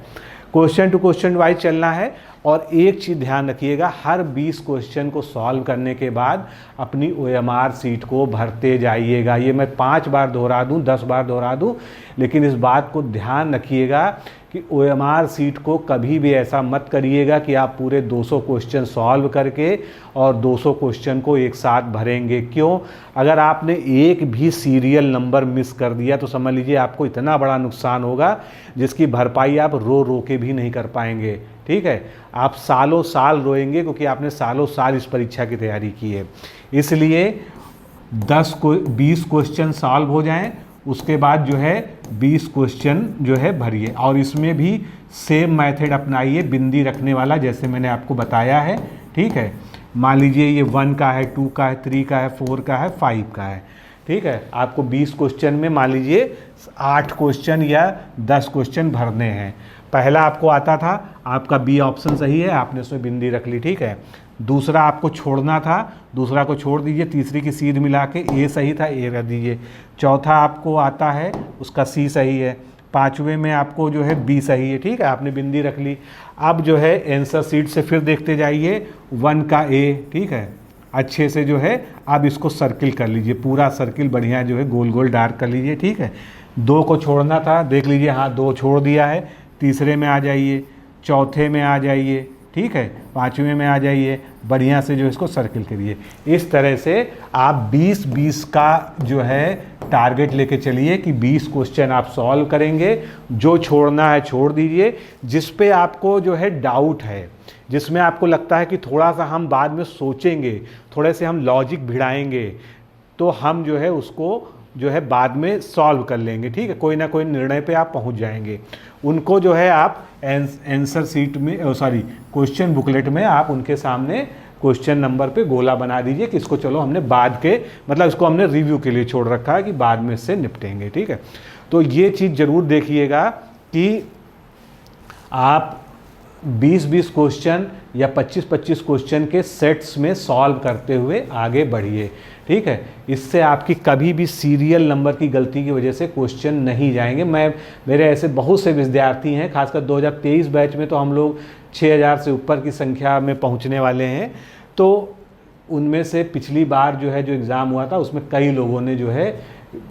क्वेश्चन टू क्वेश्चन वाइज चलना है। और एक चीज़ ध्यान रखिएगा, हर 20 क्वेश्चन को सॉल्व करने के बाद अपनी OMR सीट को भरते जाइएगा। ये मैं 5 बार दोहरा दूं, 10 बार दोहरा दूं, लेकिन इस बात को ध्यान रखिएगा कि OMR सीट को कभी भी ऐसा मत करिएगा कि आप पूरे 200 क्वेश्चन सॉल्व करके और 200 क्वेश्चन को एक साथ भरेंगे। क्यों? अगर आपने एक भी सीरियल नंबर मिस कर दिया तो समझ लीजिए आपको इतना बड़ा नुकसान होगा जिसकी भरपाई आप रो रो के भी नहीं कर पाएंगे, ठीक है। आप सालों साल रोएंगे क्योंकि आपने सालों साल इस परीक्षा की तैयारी की है। इसलिए 20 क्वेश्चन सॉल्व हो जाएं, उसके बाद जो है 20 क्वेश्चन जो है भरिए, और इसमें भी सेम मेथड अपनाइए, बिंदी रखने वाला, जैसे मैंने आपको बताया है, ठीक है। मान लीजिए ये 1 का है, 2 का है, 3 का है, 4 का है, 5 का है, ठीक है। आपको 20 क्वेश्चन में मान लीजिए 8 क्वेश्चन या 10 क्वेश्चन भरने हैं। पहला आपको आता था, आपका बी ऑप्शन सही है, आपने उसमें बिंदी रख ली, ठीक है। दूसरा आपको छोड़ना था, दूसरा को छोड़ दीजिए, तीसरी की सीध मिला के ए सही था, ए रख दीजिए। चौथा आपको आता है, उसका सी सही है। 5वें में आपको जो है बी सही है, ठीक है, आपने बिंदी रख ली। अब जो है आंसर शीट से फिर देखते जाइए, 1 का ए, ठीक है, अच्छे से जो है अब इसको सर्किल कर लीजिए, पूरा सर्किल बढ़िया जो है गोल गोल डार्क कर लीजिए, ठीक है। 2 को छोड़ना था, देख लीजिए, हाँ 2 छोड़ दिया है। तीसरे में आ जाइए, चौथे में आ जाइए, ठीक है, 5वें में आ जाइए, बढ़िया से जो इसको सर्किल करिए। इस तरह से आप 20-20 का जो है टारगेट लेके चलिए कि 20 क्वेश्चन आप सॉल्व करेंगे। जो छोड़ना है छोड़ दीजिए, जिस पे आपको जो है डाउट है, जिसमें आपको लगता है कि थोड़ा सा हम बाद में सोचेंगे, थोड़े से हम लॉजिक भिड़ाएंगे, तो हम जो है उसको जो है बाद में सॉल्व कर लेंगे, ठीक है, कोई ना कोई निर्णय पे आप पहुंच जाएंगे। उनको जो है आप आंसर सीट में, क्वेश्चन बुकलेट में आप उनके सामने क्वेश्चन नंबर पे गोला बना दीजिए कि इसको चलो हमने बाद के, मतलब इसको हमने रिव्यू के लिए छोड़ रखा है कि बाद में इससे निपटेंगे, ठीक है। तो ये चीज़ ज़रूर देखिएगा कि आप 20-20 क्वेश्चन या 25-25 क्वेश्चन के सेट्स में सॉल्व करते हुए आगे बढ़िए, ठीक है। इससे आपकी कभी भी सीरियल नंबर की गलती की वजह से क्वेश्चन नहीं जाएंगे। मेरे ऐसे बहुत से विद्यार्थी हैं, खासकर 2023 बैच में तो हम लोग 6000 से ऊपर की संख्या में पहुंचने वाले हैं। तो उनमें से पिछली बार जो है जो एग्ज़ाम हुआ था उसमें कई लोगों ने जो है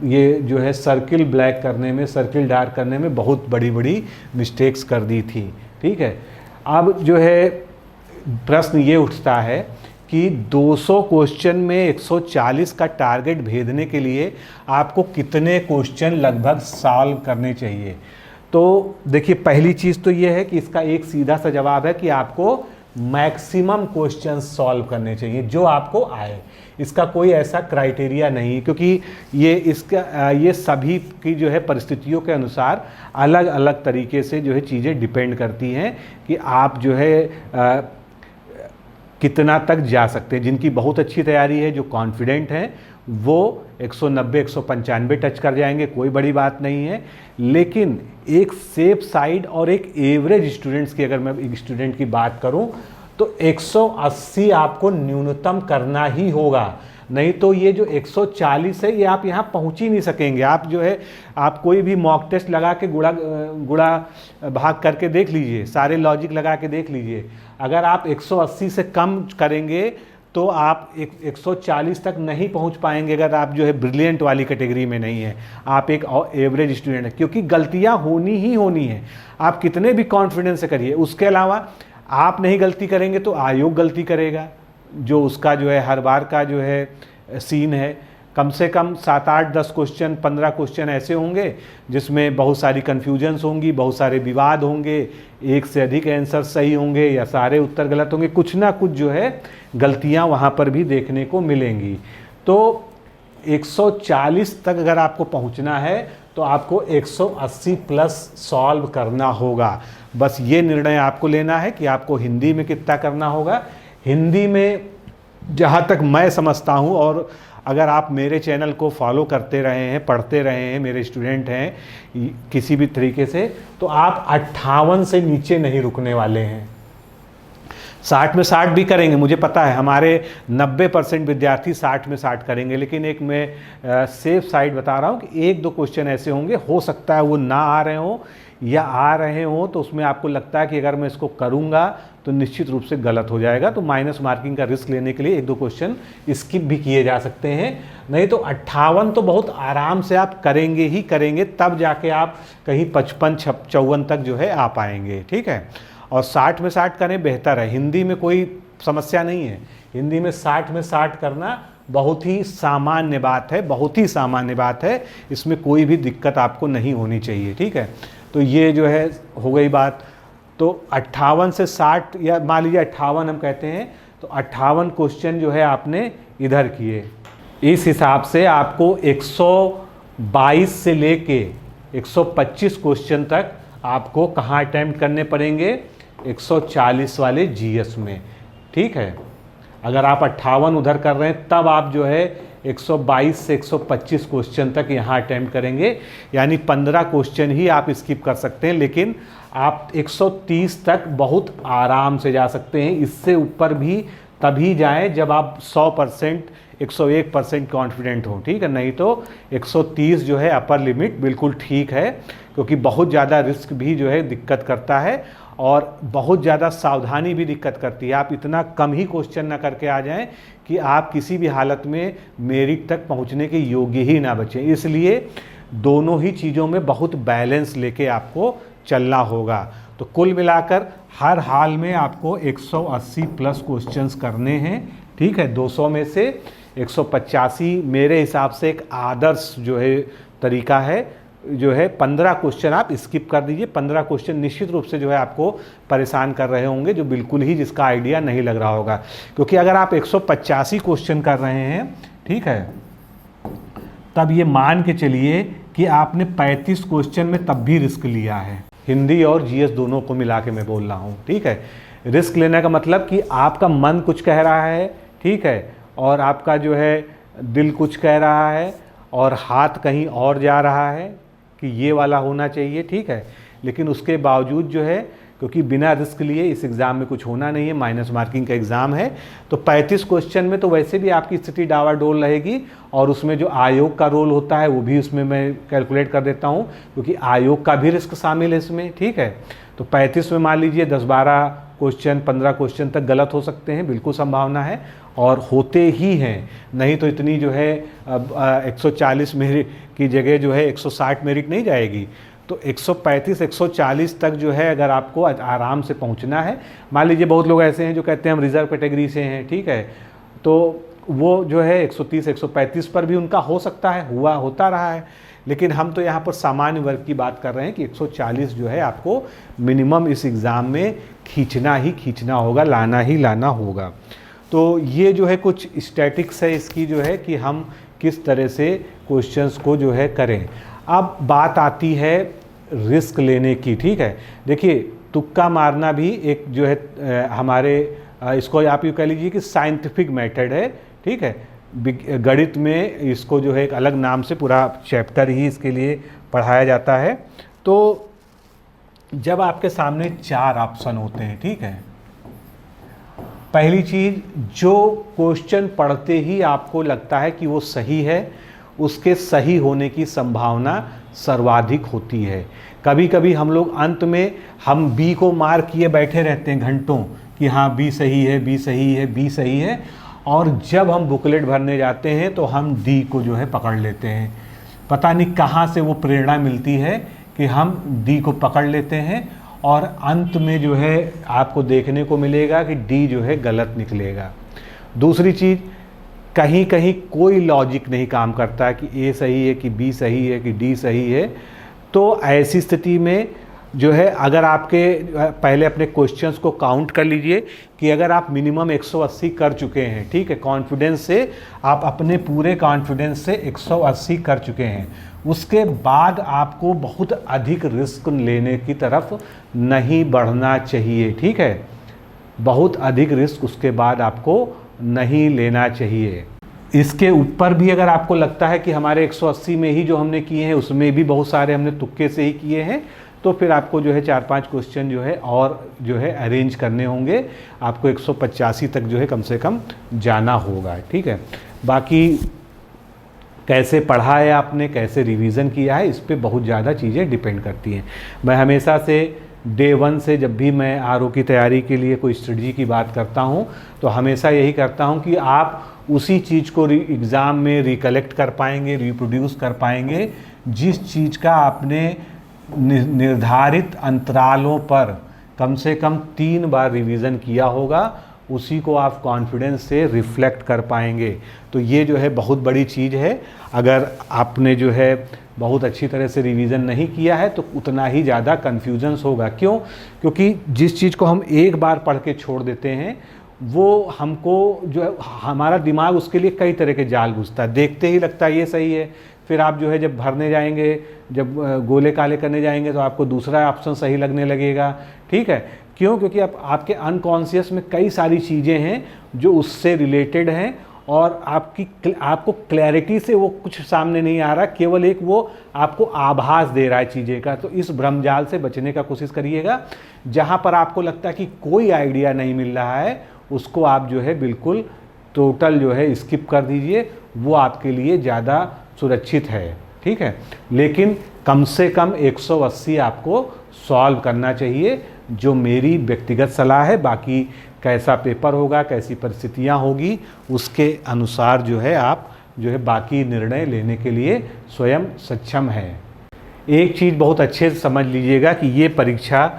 ये जो है सर्किल ब्लैक करने में, सर्किल डार्क करने में बहुत बड़ी बड़ी मिस्टेक्स कर दी थी, ठीक है। अब जो है प्रश्न ये उठता है कि 200 क्वेश्चन में 140 का टारगेट भेदने के लिए आपको कितने क्वेश्चन लगभग सॉल्व करने चाहिए। तो देखिए, पहली चीज़ तो ये है कि इसका एक सीधा सा जवाब है कि आपको मैक्सिमम क्वेश्चन सॉल्व करने चाहिए जो आपको आए। इसका कोई ऐसा क्राइटेरिया नहीं है, क्योंकि ये सभी की जो है परिस्थितियों के अनुसार अलग अलग तरीके से जो है चीज़ें डिपेंड करती हैं कि आप जो है कितना तक जा सकते हैं। जिनकी बहुत अच्छी तैयारी है, जो कॉन्फिडेंट हैं, वो 190 195 टच कर जाएंगे, कोई बड़ी बात नहीं है। लेकिन एक सेफ साइड और एक एवरेज स्टूडेंट्स की अगर मैं एक स्टूडेंट की बात करूं तो 180 आपको न्यूनतम करना ही होगा, नहीं तो ये जो 140 है ये आप यहाँ पहुँच ही नहीं सकेंगे। आप जो है आप कोई भी मॉक टेस्ट लगा के गुड़ा भाग करके देख लीजिए, सारे लॉजिक लगा के देख लीजिए, अगर आप 180 से कम करेंगे तो आप 140 तक नहीं पहुंच पाएंगे अगर आप जो है ब्रिलियंट वाली कैटेगरी में नहीं है, आप एक एवरेज स्टूडेंट है। क्योंकि गलतियां होनी ही होनी है, आप कितने भी कॉन्फिडेंस से करिए। उसके अलावा आप नहीं गलती करेंगे तो आयोग गलती करेगा, जो उसका जो है हर बार का जो है सीन है। कम से कम 7 8 10 क्वेश्चन 15 क्वेश्चन ऐसे होंगे जिसमें बहुत सारी कन्फ्यूजन्स होंगी, बहुत सारे विवाद होंगे, एक से अधिक आंसर सही होंगे या सारे उत्तर गलत होंगे, कुछ ना कुछ जो है गलतियां वहां पर भी देखने को मिलेंगी। तो 140 तक अगर आपको पहुंचना है तो आपको 180 प्लस सॉल्व करना होगा। बस ये निर्णय आपको लेना है कि आपको हिंदी में कितना करना होगा। हिंदी में जहाँ तक मैं समझता हूँ, और अगर आप मेरे चैनल को फॉलो करते रहे हैं, पढ़ते रहे हैं, मेरे स्टूडेंट हैं किसी भी तरीके से, तो आप 58 से नीचे नहीं रुकने वाले हैं। 60 में 60 भी करेंगे, मुझे पता है हमारे 90% विद्यार्थी 60 में 60 करेंगे, लेकिन एक मैं सेफ साइड बता रहा हूँ कि 1 2 क्वेश्चन ऐसे होंगे, हो सकता है वो ना आ रहे हों या आ रहे हों, तो उसमें आपको लगता है कि अगर मैं इसको करूँगा तो निश्चित रूप से गलत हो जाएगा, तो माइनस मार्किंग का रिस्क लेने के लिए 1 2 क्वेश्चन स्किप भी किए जा सकते हैं। नहीं तो 58 तो बहुत आराम से आप करेंगे ही करेंगे, तब जाके आप कहीं 55 54 तक जो है आ पाएंगे। ठीक है, और 60 में 60 करें बेहतर है। हिंदी में कोई समस्या नहीं है, हिंदी में 60 में 60 करना बहुत ही सामान्य बात है, बहुत ही सामान्य बात है, इसमें कोई भी दिक्कत आपको नहीं होनी चाहिए। ठीक है, तो ये जो है हो गई बात। तो 58 से 60 या मान लीजिए 58 हम कहते हैं, तो 58 क्वेश्चन जो है आपने इधर किए। इस हिसाब से आपको 122 से लेके 125 क्वेश्चन तक आपको कहाँ अटैम्प्ट करने पड़ेंगे, 140 वाले जीएस में। ठीक है, अगर आप 58 उधर कर रहे हैं तब आप जो है 122 से 125 क्वेश्चन तक यहाँ अटैम्प्ट करेंगे, यानी 15 क्वेश्चन ही आप स्किप कर सकते हैं, लेकिन आप 130 तक बहुत आराम से जा सकते हैं। इससे ऊपर भी तभी जाएं जब आप 100% 101% कॉन्फिडेंट हो। ठीक है, नहीं तो 130 जो है अपर लिमिट बिल्कुल ठीक है, क्योंकि बहुत ज़्यादा रिस्क भी जो है दिक्कत करता है और बहुत ज़्यादा सावधानी भी दिक्कत करती है। आप इतना कम ही क्वेश्चन ना करके आ जाएं कि आप किसी भी हालत में मेरिट तक पहुंचने के योग्य ही ना बचें। इसलिए दोनों ही चीज़ों में बहुत बैलेंस लेके आपको चलना होगा। तो कुल मिलाकर हर हाल में आपको 180 प्लस क्वेश्चंस करने हैं। ठीक है, 200 में से 185 मेरे हिसाब से एक आदर्श जो है तरीका है, जो है 15 क्वेश्चन आप स्किप कर दीजिए। 15 क्वेश्चन निश्चित रूप से जो है आपको परेशान कर रहे होंगे, जो बिल्कुल ही जिसका आइडिया नहीं लग रहा होगा, क्योंकि अगर आप 185 क्वेश्चन कर रहे हैं, ठीक है, तब ये मान के चलिए कि आपने 35 क्वेश्चन में तब भी रिस्क लिया है। हिंदी और जीएस दोनों को मिला के मैं बोल रहा हूँ। ठीक है, रिस्क लेने का मतलब कि आपका मन कुछ कह रहा है, ठीक है, और आपका जो है दिल कुछ कह रहा है और हाथ कहीं और जा रहा है कि ये वाला होना चाहिए। ठीक है, लेकिन उसके बावजूद जो है, क्योंकि बिना रिस्क लिए इस एग्ज़ाम में कुछ होना नहीं है, माइनस मार्किंग का एग्ज़ाम है, तो 35 क्वेश्चन में तो वैसे भी आपकी स्थिति डावाडोल रहेगी, और उसमें जो आयोग का रोल होता है वो भी उसमें मैं कैलकुलेट कर देता हूँ, क्योंकि आयोग का भी रिस्क शामिल है इसमें। ठीक है, तो 35 में मान लीजिए 10-12 क्वेश्चन 15 क्वेश्चन तक गलत हो सकते हैं, बिल्कुल संभावना है, और होते ही हैं। नहीं तो इतनी जो है 140 मेरिट की जगह जो है 160 मेरिट नहीं जाएगी। तो 135 140 तक जो है अगर आपको आराम से पहुंचना है, मान लीजिए बहुत लोग ऐसे हैं जो कहते हैं हम रिजर्व कैटेगरी से हैं, ठीक है, तो वो जो है 130 135 पर भी उनका हो सकता है, होता रहा है, लेकिन हम तो यहाँ पर सामान्य वर्ग की बात कर रहे हैं कि 140 जो है आपको मिनिमम इस एग्ज़ाम में खींचना ही खींचना होगा, लाना ही लाना होगा। तो ये जो है कुछ स्टैटिक्स है इसकी जो है कि हम किस तरह से क्वेश्चंस को जो है करें। अब बात आती है रिस्क लेने की, ठीक है। देखिए तुक्का मारना भी एक जो है हमारे इसको आप यूँ कह लीजिए कि साइंटिफिक मेथड है, ठीक है। गणित में इसको जो है एक अलग नाम से पूरा चैप्टर ही इसके लिए पढ़ाया जाता है। तो जब आपके सामने 4 ऑप्शन होते हैं, ठीक है, पहली चीज़ जो क्वेश्चन पढ़ते ही आपको लगता है कि वो सही है, उसके सही होने की संभावना सर्वाधिक होती है। कभी कभी हम लोग अंत में हम बी को मार्क किए बैठे रहते हैं घंटों कि हाँ बी सही है, बी सही है, बी सही है, और जब हम बुकलेट भरने जाते हैं तो हम डी को जो है पकड़ लेते हैं। पता नहीं कहाँ से वो प्रेरणा मिलती है कि हम डी को पकड़ लेते हैं और अंत में जो है आपको देखने को मिलेगा कि डी जो है गलत निकलेगा। दूसरी चीज़, कहीं कहीं कोई लॉजिक नहीं काम करता कि ए सही है कि बी सही है कि डी सही है। तो ऐसी स्थिति में जो है अगर आपके पहले अपने क्वेश्चंस को काउंट कर लीजिए कि अगर आप मिनिमम 180 कर चुके हैं, ठीक है, कॉन्फिडेंस से आप अपने पूरे कॉन्फिडेंस से 180 कर चुके हैं, उसके बाद आपको बहुत अधिक रिस्क लेने की तरफ नहीं बढ़ना चाहिए, ठीक है। बहुत अधिक रिस्क उसके बाद आपको नहीं लेना चाहिए। इसके ऊपर भी अगर आपको लगता है कि हमारे 180 में ही जो हमने किए हैं उसमें भी बहुत सारे हमने तुक्के से ही किए हैं, तो फिर आपको जो है 4-5 क्वेश्चन जो है और जो है अरेंज करने होंगे। आपको 185 तक जो है कम से कम जाना होगा, ठीक है। बाकी कैसे पढ़ा है आपने, कैसे रिवीजन किया है, इस पे बहुत ज़्यादा चीज़ें डिपेंड करती हैं। मैं हमेशा से डे 1 से जब भी मैं आरओ की तैयारी के लिए कोई स्ट्रेटजी की बात करता हूँ तो हमेशा यही करता हूँ कि आप उसी चीज़ को एग्ज़ाम में रिकलेक्ट कर पाएंगे, रिप्रोड्यूस कर पाएंगे जिस चीज़ का आपने निर्धारित अंतरालों पर कम से कम 3 बार रिवीजन किया होगा, उसी को आप कॉन्फिडेंस से रिफ्लेक्ट कर पाएंगे। तो ये जो है बहुत बड़ी चीज़ है। अगर आपने जो है बहुत अच्छी तरह से रिवीजन नहीं किया है तो उतना ही ज़्यादा कन्फ्यूजन्स होगा। क्यों? क्योंकि जिस चीज़ को हम एक बार पढ़ के छोड़ देते हैं वो हमको जो है हमारा दिमाग उसके लिए कई तरह के जाल बुझता है। देखते ही लगता है ये सही है, फिर आप जो है जब भरने जाएंगे, जब गोले काले करने जाएंगे तो आपको दूसरा ऑप्शन सही लगने लगेगा, ठीक है। क्यों? क्योंकि आपके अनकॉन्शियस में कई सारी चीज़ें हैं जो उससे रिलेटेड हैं और आपको क्लैरिटी से वो कुछ सामने नहीं आ रहा, केवल एक वो आपको आभास दे रहा है चीज़ें का। तो इस भ्रमजाल से बचने का कोशिश करिएगा। जहाँ पर आपको लगता है कि कोई आइडिया नहीं मिल रहा है उसको आप जो है बिल्कुल टोटल जो है स्किप कर दीजिए, वो आपके लिए ज़्यादा सुरक्षित है, ठीक है। लेकिन कम से कम 180 आपको सॉल्व करना चाहिए, जो मेरी व्यक्तिगत सलाह है। बाकी कैसा पेपर होगा, कैसी परिस्थितियां होगी, उसके अनुसार जो है आप जो है बाकी निर्णय लेने के लिए स्वयं सक्षम हैं। एक चीज़ बहुत अच्छे से समझ लीजिएगा कि ये परीक्षा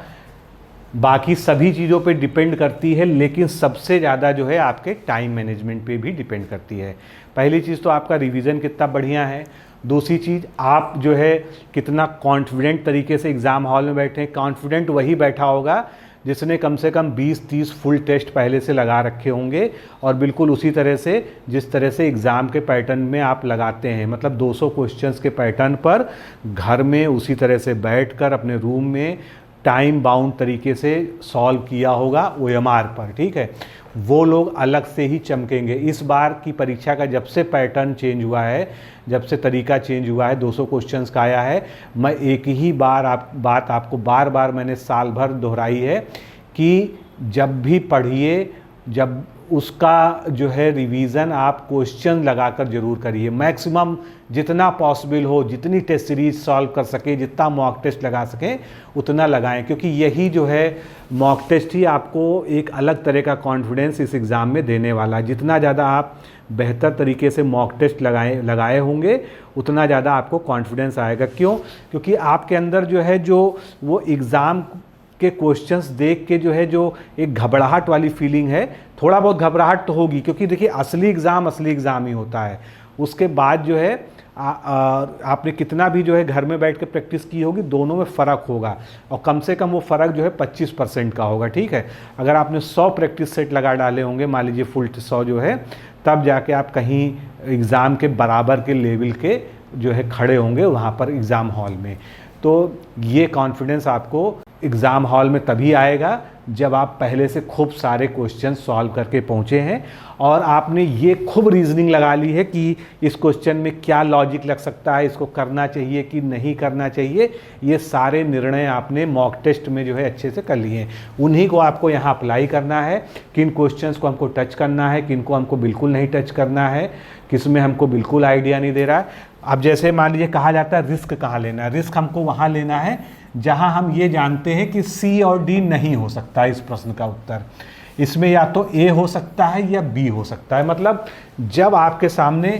बाकी सभी चीज़ों पे डिपेंड करती है, लेकिन सबसे ज़्यादा जो है आपके टाइम मैनेजमेंट पे भी डिपेंड करती है। पहली चीज़ तो आपका रिवीजन कितना बढ़िया है। दूसरी चीज़ आप जो है कितना कॉन्फिडेंट तरीके से एग्ज़ाम हॉल में बैठे हैं। कॉन्फिडेंट वही बैठा होगा जिसने कम से कम 20-30 फुल टेस्ट पहले से लगा रखे होंगे और बिल्कुल उसी तरह से जिस तरह से एग्ज़ाम के पैटर्न में आप लगाते हैं, मतलब 200 क्वेश्चंस के पैटर्न पर घर में उसी तरह से बैठकर अपने रूम में टाइम बाउंड तरीके से सॉल्व किया होगा OMR पर, ठीक है। वो लोग अलग से ही चमकेंगे। इस बार की परीक्षा का जब से पैटर्न चेंज हुआ है, जब से तरीका चेंज हुआ है, 200 क्वेश्चंस का आया है, मैं एक ही बात आपको बार बार मैंने साल भर दोहराई है कि जब भी पढ़िए, जब उसका जो है रिवीज़न आप क्वेश्चन लगाकर ज़रूर करिए। मैक्सिमम जितना पॉसिबल हो, जितनी टेस्ट सीरीज सॉल्व कर सके, जितना मॉक टेस्ट लगा सकें उतना लगाएं, क्योंकि यही जो है मॉक टेस्ट ही आपको एक अलग तरह का कॉन्फिडेंस इस एग्ज़ाम में देने वाला है। जितना ज़्यादा आप बेहतर तरीके से मॉक टेस्ट लगाए होंगे उतना ज़्यादा आपको कॉन्फिडेंस आएगा। क्यों? क्योंकि आपके अंदर जो है जो वो एग्ज़ाम के क्वेश्चंस देख के जो है जो एक घबराहट वाली फीलिंग है, थोड़ा बहुत घबराहट तो होगी, क्योंकि देखिए असली एग्ज़ाम ही होता है। उसके बाद जो है आपने कितना भी जो है घर में बैठ के प्रैक्टिस की होगी, दोनों में फ़र्क होगा और कम से कम वो फ़र्क जो है 25% का होगा। ठीक है, अगर आपने 100 प्रैक्टिस सेट लगा डाले होंगे, मान लीजिए फुल 100 जो है, तब जाके आप कहीं एग्ज़ाम के बराबर के लेवल के जो है खड़े होंगे वहाँ पर एग्ज़ाम हॉल में। तो ये कॉन्फिडेंस आपको एग्ज़ाम हॉल में तभी आएगा जब आप पहले से खूब सारे क्वेश्चन सॉल्व करके पहुँचे हैं और आपने ये खूब रीजनिंग लगा ली है कि इस क्वेश्चन में क्या लॉजिक लग सकता है, इसको करना चाहिए कि नहीं करना चाहिए। ये सारे निर्णय आपने मॉक टेस्ट में जो है अच्छे से कर लिए हैं। उन्हीं को आपको यहाँ अप्लाई करना है, किन क्वेश्चंस को हमको टच करना है, किन को हमको बिल्कुल नहीं टच करना है, किस में हमको बिल्कुल आइडिया नहीं दे रहा है। अब जैसे मान लीजिए कहा जाता है रिस्क कहाँ लेना है, रिस्क हमको वहाँ लेना है जहाँ हम ये जानते हैं कि सी और डी नहीं हो सकता इस प्रश्न का उत्तर। इसमें या तो ए हो सकता है या बी हो सकता है। मतलब जब आपके सामने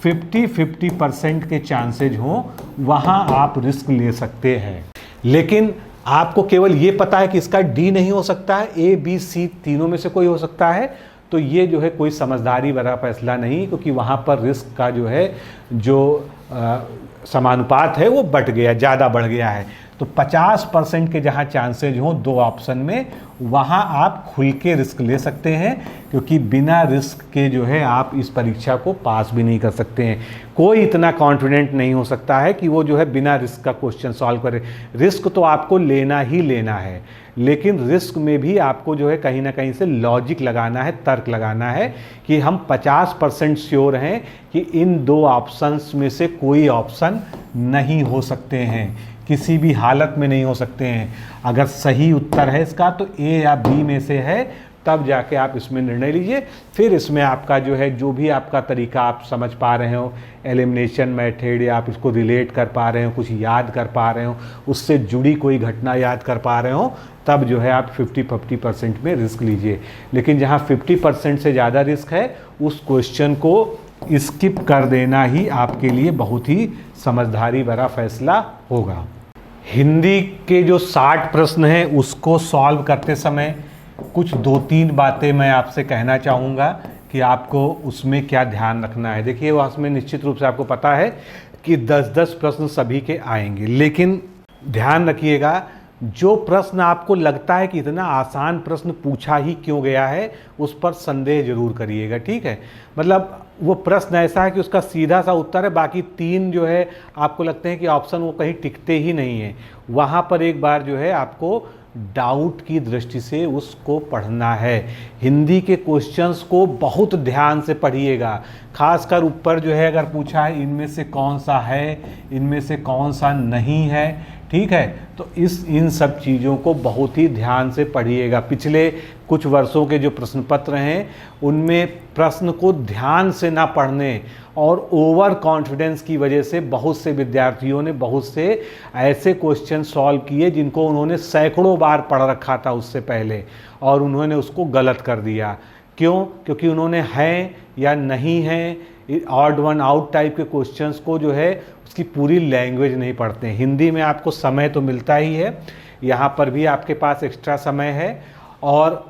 50-50% के चांसेज हों वहाँ आप रिस्क ले सकते हैं। लेकिन आपको केवल ये पता है कि इसका डी नहीं हो सकता है, ए बी सी तीनों में से कोई हो सकता है, तो ये जो है कोई समझदारी भरा फैसला नहीं, क्योंकि वहाँ पर रिस्क का जो है जो समानुपात है वो बढ़ गया, ज़्यादा बढ़ गया है। तो 50% के जहाँ चांसेज हों दो ऑप्शन में, वहाँ आप खुल के रिस्क ले सकते हैं, क्योंकि बिना रिस्क के जो है आप इस परीक्षा को पास भी नहीं कर सकते हैं। कोई इतना कॉन्फिडेंट नहीं हो सकता है कि वो जो है बिना रिस्क का क्वेश्चन सॉल्व करे। रिस्क तो आपको लेना ही लेना है, लेकिन रिस्क में भी आपको जो है कहीं ना कहीं से लॉजिक लगाना है, तर्क लगाना है कि हम 50% श्योर हैं कि इन दो ऑप्शंस में से कोई ऑप्शन नहीं हो सकते हैं, किसी भी हालत में नहीं हो सकते हैं। अगर सही उत्तर है इसका तो ए या बी में से है, तब जाके आप इसमें निर्णय लीजिए। फिर इसमें आपका जो है जो भी आपका तरीका आप समझ पा रहे हो, एलिमिनेशन मेथड, या आप इसको रिलेट कर पा रहे हो, कुछ याद कर पा रहे हो, उससे जुड़ी कोई घटना याद कर पा रहे हो, तब जो है आप 50-50% में रिस्क लीजिए। लेकिन जहाँ 50% से ज़्यादा रिस्क है उस क्वेश्चन को स्किप कर देना ही आपके लिए बहुत ही समझदारी भरा फैसला होगा। हिंदी के जो 60 प्रश्न हैं उसको सॉल्व करते समय कुछ 2-3 बातें मैं आपसे कहना चाहूँगा कि आपको उसमें क्या ध्यान रखना है। देखिए, उसमें निश्चित रूप से आपको पता है कि 10-10 प्रश्न सभी के आएंगे, लेकिन ध्यान रखिएगा जो प्रश्न आपको लगता है कि इतना आसान प्रश्न पूछा ही क्यों गया है, उस पर संदेह जरूर करिएगा। ठीक है, मतलब वो प्रश्न ऐसा है कि उसका सीधा सा उत्तर है, बाकी 3 जो है आपको लगते हैं कि ऑप्शन वो कहीं टिकते ही नहीं है, वहाँ पर एक बार जो है आपको डाउट की दृष्टि से उसको पढ़ना है। हिंदी के क्वेश्चंस को बहुत ध्यान से पढ़िएगा, खासकर ऊपर जो है अगर पूछा है इनमें से कौन सा है, इनमें से कौन सा नहीं है, ठीक है, तो इन सब चीज़ों को बहुत ही ध्यान से पढ़िएगा। पिछले कुछ वर्षों के जो प्रश्न पत्र हैं उनमें प्रश्न को ध्यान से ना पढ़ने और ओवर कॉन्फिडेंस की वजह से बहुत से विद्यार्थियों ने बहुत से ऐसे क्वेश्चन सॉल्व किए जिनको उन्होंने सैकड़ों बार पढ़ रखा था उससे पहले, और उन्होंने उसको गलत कर दिया। क्यों? क्योंकि उन्होंने हैं या नहीं है, ऑड वन आउट टाइप के क्वेश्चंस को जो है उसकी पूरी लैंग्वेज नहीं पढ़ते हैं। हिंदी में आपको समय तो मिलता ही है, यहाँ पर भी आपके पास एक्स्ट्रा समय है, और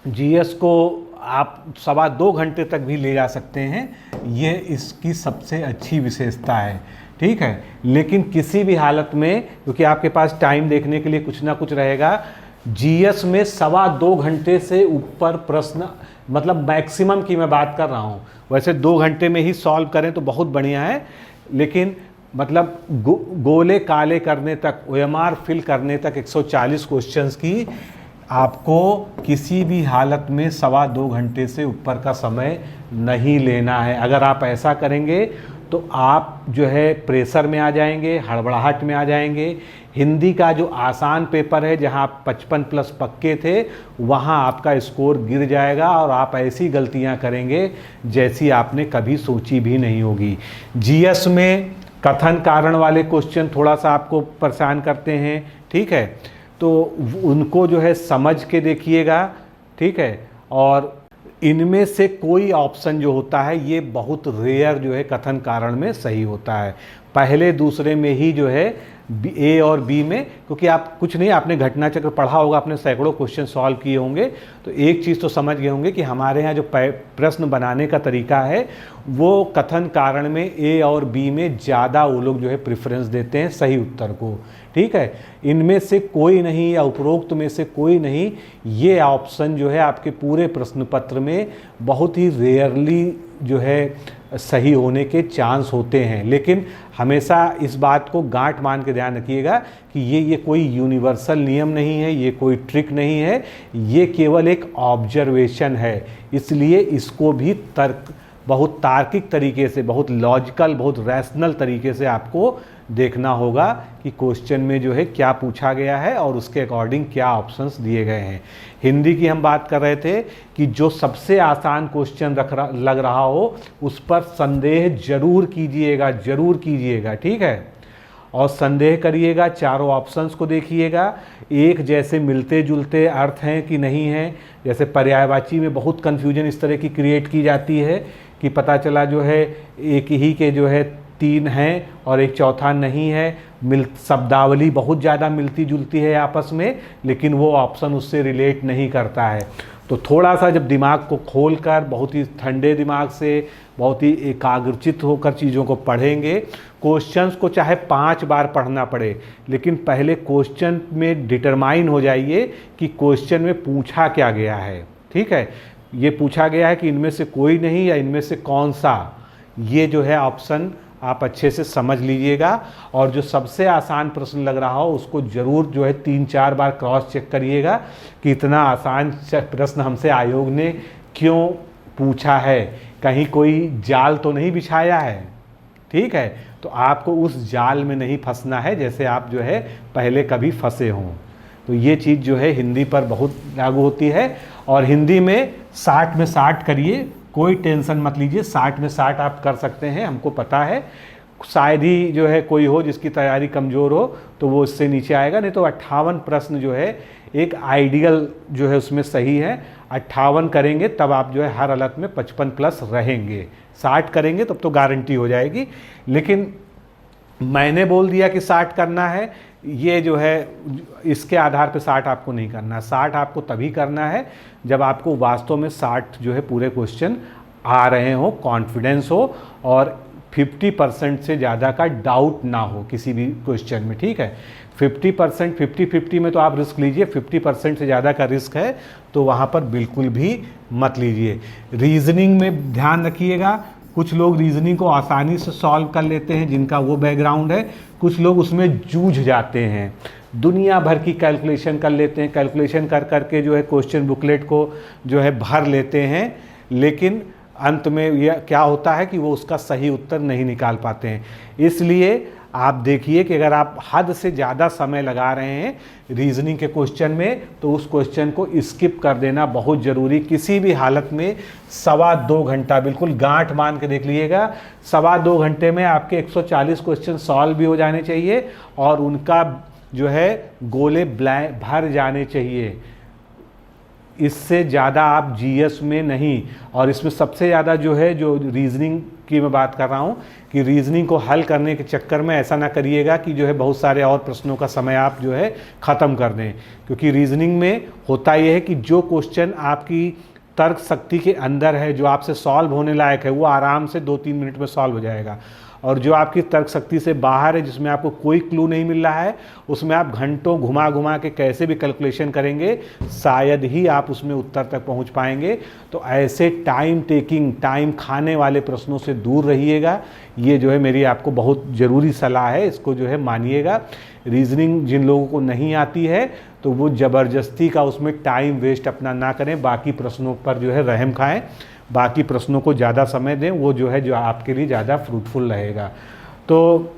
जीएस को आप 2.25 घंटे तक भी ले जा सकते हैं, ये इसकी सबसे अच्छी विशेषता है। ठीक है, लेकिन किसी भी हालत में, क्योंकि आपके पास टाइम देखने के लिए कुछ ना कुछ रहेगा, जीएस में 2.25 घंटे से ऊपर प्रश्न, मतलब मैक्सिमम की मैं बात कर रहा हूँ, वैसे 2 घंटे में ही सॉल्व करें तो बहुत बढ़िया है, लेकिन मतलब गोले काले करने तक, ओएमआर फिल करने तक 140 क्वेश्चंस की आपको किसी भी हालत में 2.25 घंटे से ऊपर का समय नहीं लेना है। अगर आप ऐसा करेंगे तो आप जो है प्रेशर में आ जाएंगे, हड़बड़ाहट में आ जाएंगे। हिंदी का जो आसान पेपर है जहां आप 55+ पक्के थे, वहां आपका स्कोर गिर जाएगा और आप ऐसी गलतियां करेंगे जैसी आपने कभी सोची भी नहीं होगी। जीएस में कथन कारण वाले क्वेश्चन थोड़ा सा आपको परेशान करते हैं, ठीक है, तो उनको जो है समझ के देखिएगा, ठीक है, और इनमें से कोई ऑप्शन जो होता है ये बहुत रेयर जो है कथन कारण में सही होता है, पहले दूसरे में ही जो है ए और बी में, क्योंकि आप कुछ नहीं, आपने घटना चक्र पढ़ा होगा, आपने सैकड़ों क्वेश्चन सॉल्व किए होंगे, तो एक चीज़ तो समझ गए होंगे कि हमारे यहाँ जो प्रश्न बनाने का तरीका है वो कथन कारण में ए और बी में ज़्यादा वो लोग जो है प्रेफरेंस देते हैं सही उत्तर को। ठीक है, इनमें से कोई नहीं या उपरोक्त में से कोई नहीं, ये ऑप्शन जो है आपके पूरे प्रश्न पत्र में बहुत ही रेयरली जो है सही होने के चांस होते हैं। लेकिन हमेशा इस बात को गांठ मान के ध्यान रखिएगा कि ये कोई यूनिवर्सल नियम नहीं है, ये कोई ट्रिक नहीं है, ये केवल एक ऑब्जर्वेशन है। इसलिए इसको भी बहुत तार्किक तरीके से, बहुत लॉजिकल, बहुत रैशनल तरीके से आपको देखना होगा कि क्वेश्चन में जो है क्या पूछा गया है और उसके अकॉर्डिंग क्या ऑप्शंस दिए गए हैं। हिंदी की हम बात कर रहे थे कि जो सबसे आसान क्वेश्चन लग रहा हो उस पर संदेह जरूर कीजिएगा। ठीक है, और संदेह करिएगा, चारों ऑप्शंस को देखिएगा, एक जैसे मिलते जुलते अर्थ हैं कि नहीं हैं। जैसे पर्यायवाची में बहुत कन्फ्यूजन इस तरह की क्रिएट की जाती है कि पता चला जो है एक ही के जो है 3 हैं और एक चौथा नहीं है। शब्दावली बहुत ज़्यादा मिलती जुलती है आपस में, लेकिन वो ऑप्शन उससे रिलेट नहीं करता है। तो थोड़ा सा जब दिमाग को खोलकर, बहुत ही ठंडे दिमाग से, बहुत ही एकाग्रचित होकर चीज़ों को पढ़ेंगे, क्वेश्चंस को चाहे 5 बार पढ़ना पड़े, लेकिन पहले क्वेश्चन में डिटरमाइन हो जाइए कि क्वेश्चन में पूछा क्या गया है। ठीक है, ये पूछा गया है कि इनमें से कोई नहीं या इनमें से कौन सा, ये जो है ऑप्शन आप अच्छे से समझ लीजिएगा। और जो सबसे आसान प्रश्न लग रहा हो उसको ज़रूर जो है 3-4 बार क्रॉस चेक करिएगा कि इतना आसान प्रश्न हमसे आयोग ने क्यों पूछा है, कहीं कोई जाल तो नहीं बिछाया है। ठीक है, तो आपको उस जाल में नहीं फंसना है जैसे आप जो है पहले कभी फंसे हों। तो ये चीज़ जो है हिंदी पर बहुत लागू होती है। और हिंदी में 60 में 60 करिए, कोई टेंशन मत लीजिए, 60 में 60 आप कर सकते हैं। हमको पता है शायद ही जो है कोई हो जिसकी तैयारी कमज़ोर हो तो वो इससे नीचे आएगा, नहीं तो 58 प्रश्न जो है एक आइडियल जो है उसमें सही है। 58 करेंगे तब आप जो है हर हालत में 55+ रहेंगे। 60 करेंगे तब तो गारंटी हो जाएगी। लेकिन मैंने बोल दिया कि 60 करना है, ये जो है इसके आधार पे 60 आपको नहीं करना। 60 आपको तभी करना है जब आपको वास्तव में 60 जो है पूरे क्वेश्चन आ रहे हो, कॉन्फिडेंस हो और 50% से ज़्यादा का डाउट ना हो किसी भी क्वेश्चन में। ठीक है, 50%, 50-50 में तो आप रिस्क लीजिए, 50% से ज़्यादा का रिस्क है तो वहाँ पर बिल्कुल भी मत लीजिए। रीजनिंग में ध्यान रखिएगा, कुछ लोग रीजनिंग को आसानी से सॉल्व कर लेते हैं जिनका वो बैकग्राउंड है, कुछ लोग उसमें जूझ जाते हैं, दुनिया भर की कैलकुलेशन कर लेते हैं, कैलकुलेशन कर करके जो है क्वेश्चन बुकलेट को जो है भर लेते हैं, लेकिन अंत में यह क्या होता है कि वो उसका सही उत्तर नहीं निकाल पाते हैं। इसलिए आप देखिए कि अगर आप हद से ज़्यादा समय लगा रहे हैं रीजनिंग के क्वेश्चन में तो उस क्वेश्चन को स्किप कर देना बहुत ज़रूरी। किसी भी हालत में 2.25 घंटा, बिल्कुल गांठ मान के देख लीजिएगा, 2.25 घंटे में आपके 140 क्वेश्चन सॉल्व भी हो जाने चाहिए और उनका जो है गोले भर जाने चाहिए। इससे ज़्यादा आप जीएस में नहीं। और इसमें सबसे ज़्यादा जो है, जो रीजनिंग की मैं बात कर रहा हूँ कि रीजनिंग को हल करने के चक्कर में ऐसा ना करिएगा कि जो है बहुत सारे और प्रश्नों का समय आप जो है ख़त्म कर दें, क्योंकि रीजनिंग में होता यह है कि जो क्वेश्चन आपकी तर्क शक्ति के अंदर है, जो आपसे सॉल्व होने लायक है, वो आराम से 2-3 मिनट में सॉल्व हो जाएगा। और जो आपकी तर्क शक्ति से बाहर है, जिसमें आपको कोई क्लू नहीं मिल रहा है, उसमें आप घंटों घुमा घुमा के कैसे भी कैलकुलेशन करेंगे शायद ही आप उसमें उत्तर तक पहुंच पाएंगे। तो ऐसे टाइम टेकिंग, टाइम खाने वाले प्रश्नों से दूर रहिएगा। ये जो है मेरी आपको बहुत ज़रूरी सलाह है, इसको जो है मानिएगा। रीजनिंग जिन लोगों को नहीं आती है तो वो ज़बरदस्ती का उसमें टाइम वेस्ट अपना ना करें, बाकी प्रश्नों पर जो है रहम खाएँ, बाकी प्रश्नों को ज़्यादा समय दें, वो जो है जो आपके लिए ज़्यादा फ्रूटफुल रहेगा। तो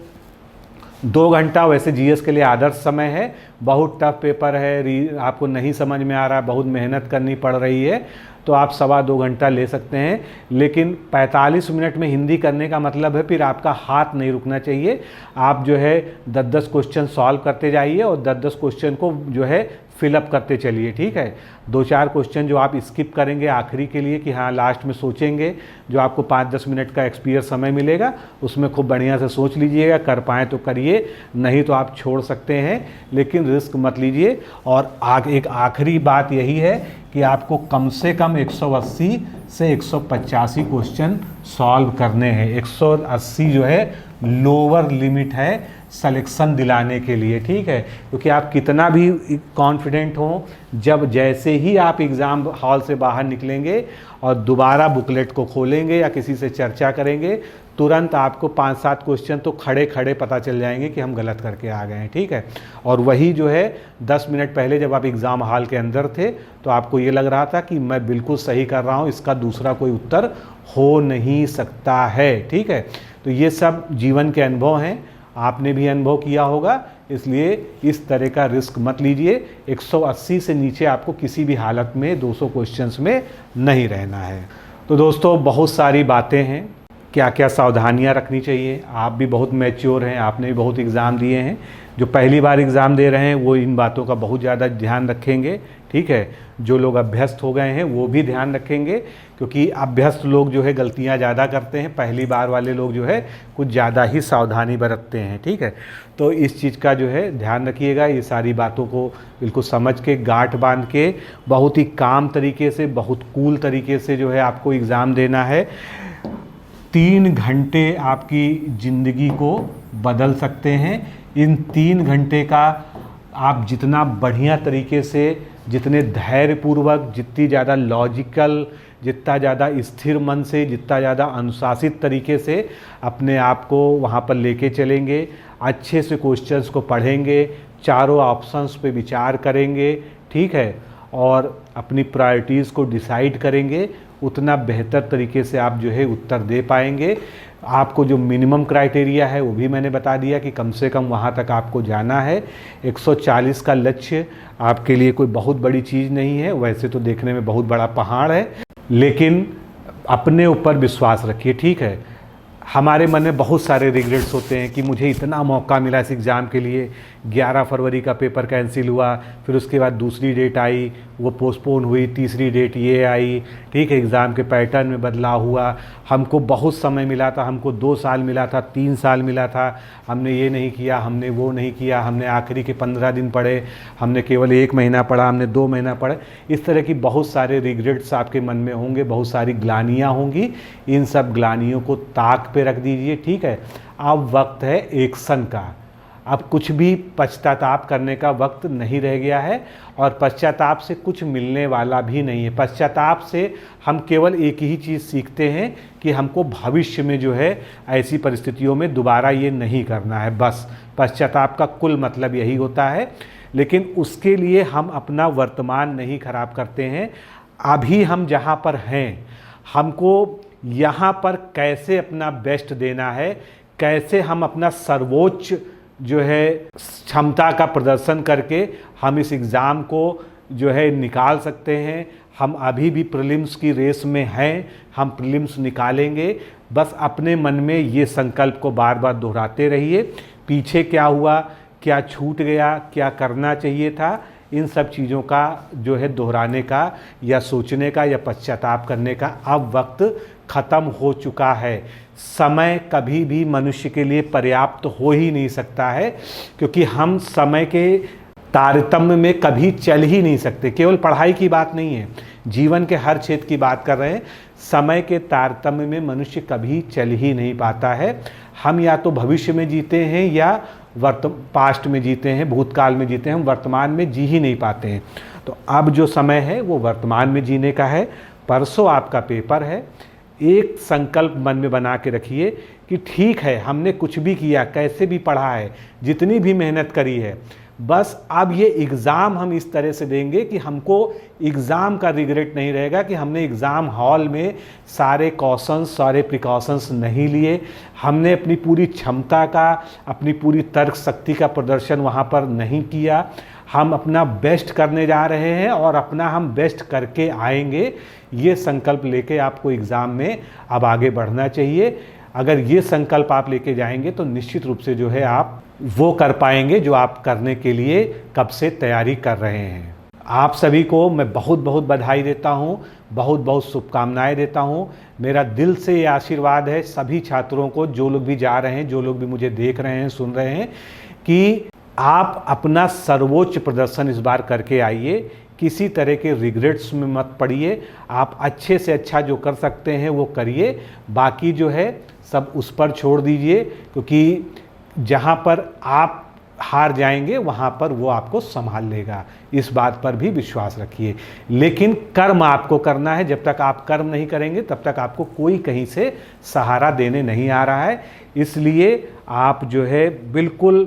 2 घंटा वैसे जीएस के लिए आदर्श समय है। बहुत टफ पेपर है, आपको नहीं समझ में आ रहा है, बहुत मेहनत करनी पड़ रही है, तो आप 2.25 घंटा ले सकते हैं। लेकिन 45 मिनट में हिंदी करने का मतलब है फिर आपका हाथ नहीं रुकना चाहिए। आप जो है 10-10 क्वेश्चन सॉल्व करते जाइए और 10-10 क्वेश्चन को जो है फिलअप करते चलिए, ठीक है। 2-4 क्वेश्चन जो आप स्किप करेंगे आखिरी के लिए कि हाँ लास्ट में सोचेंगे, जो आपको 5-10 मिनट का एक्सपीरियंस समय मिलेगा उसमें खूब बढ़िया से सोच लीजिएगा, कर पाएँ तो करिए, नहीं तो आप छोड़ सकते हैं, लेकिन रिस्क मत लीजिए। और एक आखिरी बात यही है कि आपको कम से कम 180 से 185 क्वेश्चन सॉल्व करने हैं। 180 जो है लोअर लिमिट है सिलेक्शन दिलाने के लिए, ठीक है। क्योंकि आप कितना भी कॉन्फिडेंट हो, जब जैसे ही आप एग्ज़ाम हॉल से बाहर निकलेंगे और दोबारा बुकलेट को खोलेंगे या किसी से चर्चा करेंगे, तुरंत आपको 5-7 क्वेश्चन तो खड़े खड़े पता चल जाएंगे कि हम गलत करके आ गए हैं, ठीक है। और वही जो है 10 मिनट पहले जब आप एग्ज़ाम हॉल के अंदर थे तो आपको ये लग रहा था कि मैं बिल्कुल सही कर रहा हूँ, इसका दूसरा कोई उत्तर हो नहीं सकता है, ठीक है। तो ये सब जीवन के अनुभव हैं, आपने भी अनुभव किया होगा, इसलिए इस तरह का रिस्क मत लीजिए। 180 से नीचे आपको किसी भी हालत में 200 क्वेश्चंस में नहीं रहना है। तो दोस्तों बहुत सारी बातें हैं, क्या क्या सावधानियां रखनी चाहिए। आप भी बहुत मैच्योर हैं, आपने भी बहुत एग्ज़ाम दिए हैं, जो पहली बार एग्ज़ाम दे रहे हैं वो इन बातों का बहुत ज़्यादा ध्यान रखेंगे, ठीक है। जो लोग अभ्यस्त हो गए हैं वो भी ध्यान रखेंगे, क्योंकि अभ्यस्त लोग जो है गलतियां ज़्यादा करते हैं, पहली बार वाले लोग जो है कुछ ज़्यादा ही सावधानी बरतते हैं, ठीक है। तो इस चीज़ का जो है ध्यान रखिएगा, ये सारी बातों को बिल्कुल समझ के गांठ बांध के बहुत ही काम तरीके से, बहुत कूल तरीके से जो है आपको एग्ज़ाम देना है। 3 घंटे आपकी ज़िंदगी को बदल सकते हैं। इन 3 घंटे का आप जितना बढ़िया तरीके से, जितने धैर्यपूर्वक, जितनी ज़्यादा लॉजिकल, जितना ज़्यादा स्थिर मन से, जितना ज़्यादा अनुशासित तरीके से अपने आप को वहाँ पर लेके चलेंगे, अच्छे से क्वेश्चंस को पढ़ेंगे, चारों ऑप्शंस पे विचार करेंगे, ठीक है, और अपनी प्रायोरिटीज़ को डिसाइड करेंगे, उतना बेहतर तरीके से आप जो है उत्तर दे पाएंगे। आपको जो मिनिमम क्राइटेरिया है वो भी मैंने बता दिया कि कम से कम वहाँ तक आपको जाना है। 140 का लक्ष्य आपके लिए कोई बहुत बड़ी चीज़ नहीं है, वैसे तो देखने में बहुत बड़ा पहाड़ है, लेकिन अपने ऊपर विश्वास रखिए, ठीक है। हमारे मन में बहुत सारे रिग्रेट्स होते हैं कि मुझे इतना मौका मिला इस एग्ज़ाम के लिए, 11 फरवरी का पेपर कैंसिल हुआ, फिर उसके बाद दूसरी डेट आई वो पोस्टपोन हुई, तीसरी डेट ये आई, ठीक है, एग्ज़ाम के पैटर्न में बदलाव हुआ, हमको बहुत समय मिला था, हमको 2 साल मिला था, 3 साल मिला था, हमने ये नहीं किया, हमने वो नहीं किया, हमने आखिरी के 15 दिन पढ़े, हमने केवल 1 महीना पढ़ा, हमने 2 महीना पढ़े। इस तरह की बहुत सारे रिग्रेट्स आपके मन में होंगे, बहुत सारी ग्लानियाँ होंगी। इन सब ग्लानियों को ताक पे रख दीजिए, ठीक है। अब वक्त है एक्शन का, अब कुछ भी पश्चाताप करने का वक्त नहीं रह गया है, और पश्चाताप से कुछ मिलने वाला भी नहीं है। पश्चाताप से हम केवल एक ही चीज़ सीखते हैं कि हमको भविष्य में जो है ऐसी परिस्थितियों में दोबारा ये नहीं करना है, बस पश्चाताप का कुल मतलब यही होता है। लेकिन उसके लिए हम अपना वर्तमान नहीं खराब करते हैं। अभी हम जहाँ पर हैं, हमको यहाँ पर कैसे अपना बेस्ट देना है, कैसे हम अपना सर्वोच्च जो है क्षमता का प्रदर्शन करके हम इस एग्ज़ाम को जो है निकाल सकते हैं। हम अभी भी प्रीलिम्स की रेस में हैं, हम प्रीलिम्स निकालेंगे। बस अपने मन में ये संकल्प को बार बार दोहराते रहिए। पीछे क्या हुआ, क्या छूट गया, क्या करना चाहिए था, इन सब चीज़ों का जो है दोहराने का या सोचने का या पश्चाताप करने का अब वक्त ख़त्म हो चुका है। समय कभी भी मनुष्य के लिए पर्याप्त हो ही नहीं सकता है, क्योंकि हम समय के तारतम्य में कभी चल ही नहीं सकते। केवल पढ़ाई की बात नहीं है, जीवन के हर क्षेत्र की बात कर रहे हैं। समय के तारतम्य में मनुष्य कभी चल ही नहीं पाता है। हम या तो भविष्य में जीते हैं या पास्ट में जीते हैं, भूतकाल में जीते हैं, हम वर्तमान में जी ही नहीं पाते हैं। तो अब जो समय है वो वर्तमान में जीने का है। परसों आपका पेपर है। एक संकल्प मन में बना के रखिए कि ठीक है, हमने कुछ भी किया, कैसे भी पढ़ा है, जितनी भी मेहनत करी है, बस अब ये एग्ज़ाम हम इस तरह से देंगे कि हमको एग्ज़ाम का रिग्रेट नहीं रहेगा कि हमने एग्ज़ाम हॉल में सारे कॉशंस, सारे प्रिकॉशंस नहीं लिए, हमने अपनी पूरी क्षमता का, अपनी पूरी तर्क शक्ति का प्रदर्शन वहाँ पर नहीं किया। हम अपना बेस्ट करने जा रहे हैं और अपना हम बेस्ट करके आएंगे। ये संकल्प लेके आपको एग्ज़ाम में अब आगे बढ़ना चाहिए। अगर ये संकल्प आप लेके जाएंगे तो निश्चित रूप से जो है आप वो कर पाएंगे जो आप करने के लिए कब से तैयारी कर रहे हैं। आप सभी को मैं बहुत बहुत बधाई देता हूँ, बहुत बहुत शुभकामनाएं देता हूँ। मेरा दिल से ये आशीर्वाद है सभी छात्रों को, जो लोग भी जा रहे हैं, जो लोग भी मुझे देख रहे हैं, सुन रहे हैं, कि आप अपना सर्वोच्च प्रदर्शन इस बार करके आइए। किसी तरह के रिग्रेट्स में मत पड़िए। आप अच्छे से अच्छा जो कर सकते हैं वो करिए, बाकी जो है सब उस पर छोड़ दीजिए, क्योंकि जहाँ पर आप हार जाएंगे वहाँ पर वो आपको संभाल लेगा। इस बात पर भी विश्वास रखिए। लेकिन कर्म आपको करना है। जब तक आप कर्म नहीं करेंगे तब तक आपको कोई कहीं से सहारा देने नहीं आ रहा है। इसलिए आप जो है बिल्कुल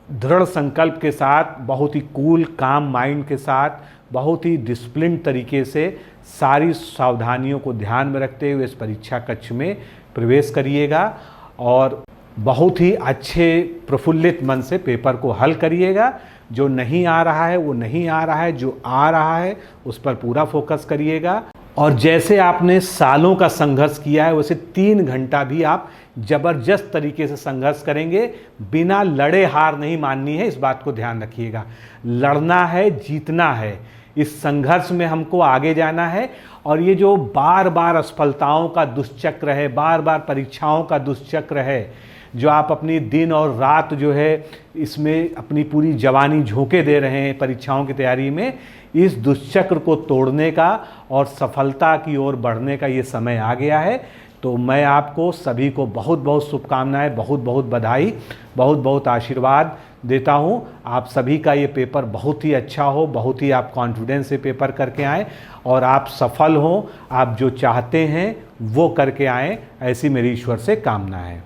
दृढ़ संकल्प के साथ, बहुत ही कूल काम माइंड के साथ, बहुत ही डिसिप्लिन तरीके से सारी सावधानियों को ध्यान में रखते हुए इस परीक्षा कक्ष में प्रवेश करिएगा और बहुत ही अच्छे प्रफुल्लित मन से पेपर को हल करिएगा। जो नहीं आ रहा है वो नहीं आ रहा है, जो आ रहा है उस पर पूरा फोकस करिएगा। और जैसे आपने सालों का संघर्ष किया है वैसे 3 घंटा भी आप ज़बरदस्त तरीके से संघर्ष करेंगे। बिना लड़े हार नहीं माननी है, इस बात को ध्यान रखिएगा। लड़ना है, जीतना है। इस संघर्ष में हमको आगे जाना है। और ये जो बार बार असफलताओं का दुष्चक्र है, बार बार परीक्षाओं का दुष्चक्र है, जो आप अपनी दिन और रात जो है इसमें अपनी पूरी जवानी झोंके दे रहे हैं परीक्षाओं की तैयारी में, इस दुष्चक्र को तोड़ने का और सफलता की ओर बढ़ने का ये समय आ गया है। तो मैं आपको सभी को बहुत बहुत शुभकामनाएं, बहुत बहुत बधाई, बहुत बहुत आशीर्वाद देता हूं। आप सभी का ये पेपर बहुत ही अच्छा हो, बहुत ही आप कॉन्फिडेंस से पेपर करके आएँ और आप सफल हों, आप जो चाहते हैं वो करके आएँ, ऐसी मेरी ईश्वर से कामना है।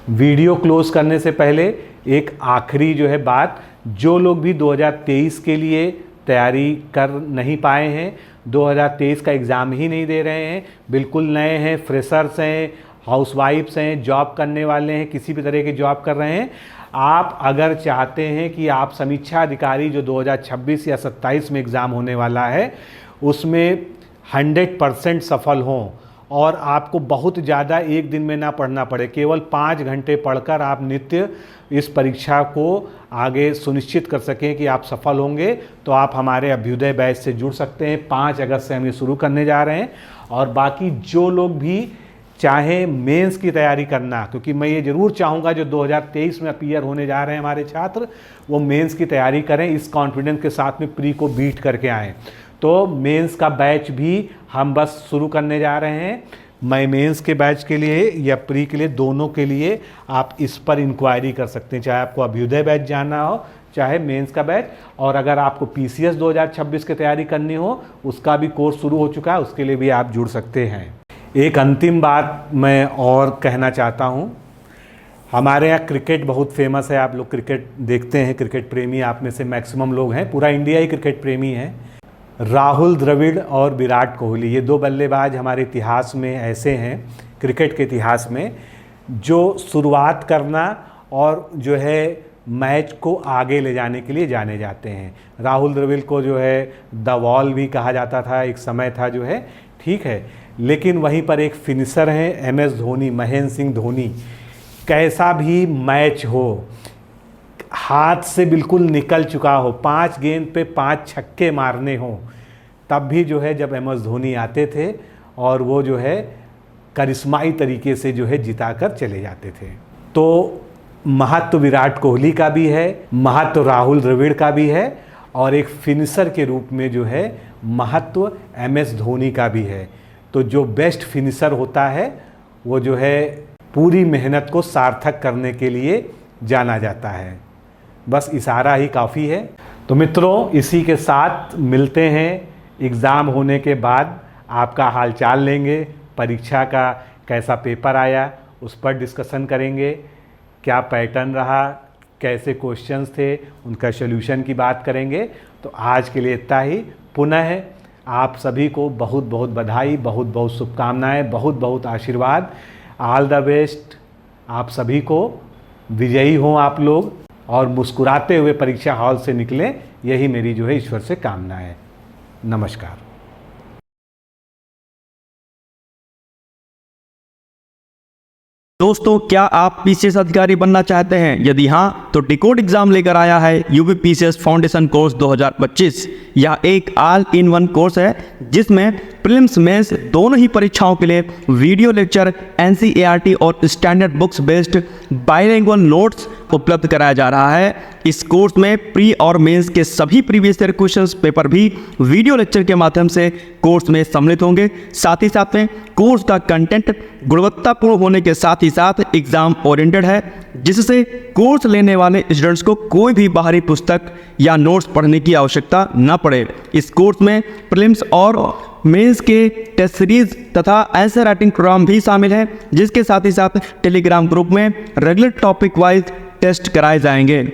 वीडियो क्लोज करने से पहले एक आखिरी जो है बात, जो लोग भी 2023 के लिए तैयारी कर नहीं पाए हैं, 2023 का एग्ज़ाम ही नहीं दे रहे हैं, बिल्कुल नए हैं, फ्रेशर्स हैं, हाउसवाइफ्स हैं, जॉब करने वाले हैं, किसी भी तरह की जॉब कर रहे हैं, आप अगर चाहते हैं कि आप समीक्षा अधिकारी जो 2026 या 27 में एग्ज़ाम होने वाला है उसमें 100% सफल हों और आपको बहुत ज़्यादा एक दिन में ना पढ़ना पड़े, केवल 5 घंटे पढ़कर आप नित्य इस परीक्षा को आगे सुनिश्चित कर सकें कि आप सफल होंगे, तो आप हमारे अभ्युदय बैच से जुड़ सकते हैं। 5 अगस्त से हम ये शुरू करने जा रहे हैं। और बाकी जो लोग भी चाहें मेंस की तैयारी करना, क्योंकि मैं ये ज़रूर चाहूँगा जो 2023 में अपीयर होने जा रहे हैं हमारे छात्र, वो मेंस की तैयारी करें, इस कॉन्फिडेंस के साथ में प्री को बीट करके आएँ। तो मेंस का बैच भी हम बस शुरू करने जा रहे हैं। मैं मेंस के बैच के लिए या प्री के लिए, दोनों के लिए आप इस पर इंक्वायरी कर सकते हैं, चाहे आपको अभ्युदय बैच जाना हो चाहे मेंस का बैच। और अगर आपको पीसीएस 2026 की तैयारी करनी हो उसका भी कोर्स शुरू हो चुका है, उसके लिए भी आप जुड़ सकते हैं। एक अंतिम बात मैं और कहना चाहता हूँ, हमारे यहाँ क्रिकेट बहुत फेमस है, आप लोग क्रिकेट देखते हैं, क्रिकेट प्रेमी आप में से मैक्सिमम लोग हैं, पूरा इंडिया ही क्रिकेट प्रेमी है। राहुल द्रविड़ और विराट कोहली, ये 2 बल्लेबाज हमारे इतिहास में ऐसे हैं, क्रिकेट के इतिहास में, जो शुरुआत करना और जो है मैच को आगे ले जाने के लिए जाने जाते हैं। राहुल द्रविड़ को जो है द वॉल भी कहा जाता था, एक समय था जो है, ठीक है। लेकिन वहीं पर एक फिनिशर हैं एमएस धोनी, महेंद्र सिंह धोनी। कैसा भी मैच हो, हाथ से बिल्कुल निकल चुका हो, 5 गेंद पे 5 छक्के मारने हो, तब भी जो है जब एमएस धोनी आते थे और वो जो है करिश्माई तरीके से जो है जिताकर चले जाते थे। तो महत्व विराट कोहली का भी है, महत्व राहुल द्रविड़ का भी है, और एक फिनिशर के रूप में जो है महत्व एमएस धोनी का भी है। तो जो बेस्ट फिनिशर होता है वो जो है पूरी मेहनत को सार्थक करने के लिए जाना जाता है। बस इशारा ही काफ़ी है। तो मित्रों, इसी के साथ मिलते हैं एग्ज़ाम होने के बाद, आपका हालचाल लेंगे, परीक्षा का कैसा पेपर आया उस पर डिस्कशन करेंगे, क्या पैटर्न रहा, कैसे क्वेश्चंस थे, उनका सॉल्यूशन की बात करेंगे। तो आज के लिए इतना ही। पुनः आप सभी को बहुत बहुत बधाई, बहुत बहुत शुभकामनाएं, बहुत बहुत आशीर्वाद। All the best. आप सभी को विजयी हों आप लोग और मुस्कुराते हुए परीक्षा हॉल से निकलें, यही मेरी जो है ईश्वर से कामना है। नमस्कार। दोस्तों, क्या आप पीसीएस अधिकारी बनना चाहते हैं? यदि हाँ, तो डिकोड एग्जाम लेकर आया है यूपी पीसीएस फाउंडेशन कोर्स 2025। यह एक ऑल इन वन कोर्स है जिसमें प्रीलिम्स मेंस दोनों ही परीक्षाओं के लिए वीडियो लेक्चर, एनसीईआरटी और standard books based bilingual notes उपलब्ध कराया जा रहा है। इस कोर्स में प्री और मेंस के सभी प्रीवियस ईयर क्वेश्चंस पेपर भी वीडियो लेक्चर के माध्यम से कोर्स में सम्मिलित होंगे। साथ ही साथ में कोर्स का कंटेंट गुणवत्तापूर्ण होने के साथ ही साथ एग्जाम ओरिएंटेड है, जिससे कोर्स लेने वाले स्टूडेंट्स को कोई भी बाहरी पुस्तक या नोट्स पढ़ने की आवश्यकता न पड़े। इस कोर्स में प्रीलिम्स और मेंस के टेस्ट सीरीज तथा आंसर राइटिंग प्रोग्राम भी शामिल है, जिसके साथ ही साथ टेलीग्राम ग्रुप में रेगुलर टॉपिक वाइज टेस्ट कराए जाएंगे।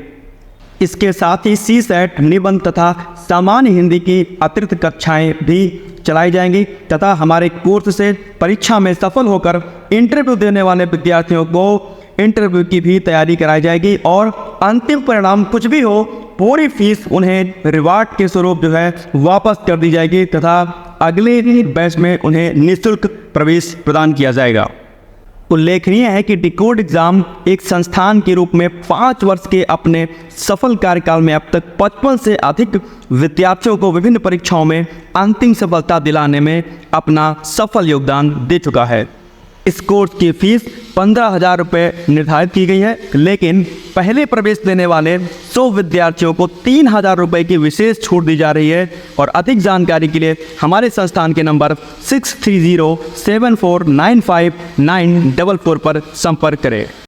इसके साथ ही सीसेट, निबंध तथा सामान्य हिंदी की अतिरिक्त कक्षाएं भी चलाई जाएंगी तथा हमारे कोर्स से परीक्षा में सफल होकर इंटरव्यू देने वाले विद्यार्थियों को इंटरव्यू की भी तैयारी कराई जाएगी और अंतिम परिणाम कुछ भी हो, पूरी फीस उन्हें रिवार्ड के स्वरूप जो है वापस कर दी जाएगी तथा अगले बैच में उन्हें निःशुल्क प्रवेश प्रदान किया जाएगा। उल्लेखनीय है कि डिकोड एग्जाम एक संस्थान के रूप में 5 वर्ष के अपने सफल कार्यकाल में अब तक 55 से अधिक विद्यार्थियों को विभिन्न परीक्षाओं में अंतिम सफलता दिलाने में अपना सफल योगदान दे चुका है। इस कोर्स की फीस 15,000 रुपये निर्धारित की गई है, लेकिन पहले प्रवेश देने वाले 100 विद्यार्थियों को 3,000 रुपये की विशेष छूट दी जा रही है। और अधिक जानकारी के लिए हमारे संस्थान के नंबर 6307495944 पर संपर्क करें।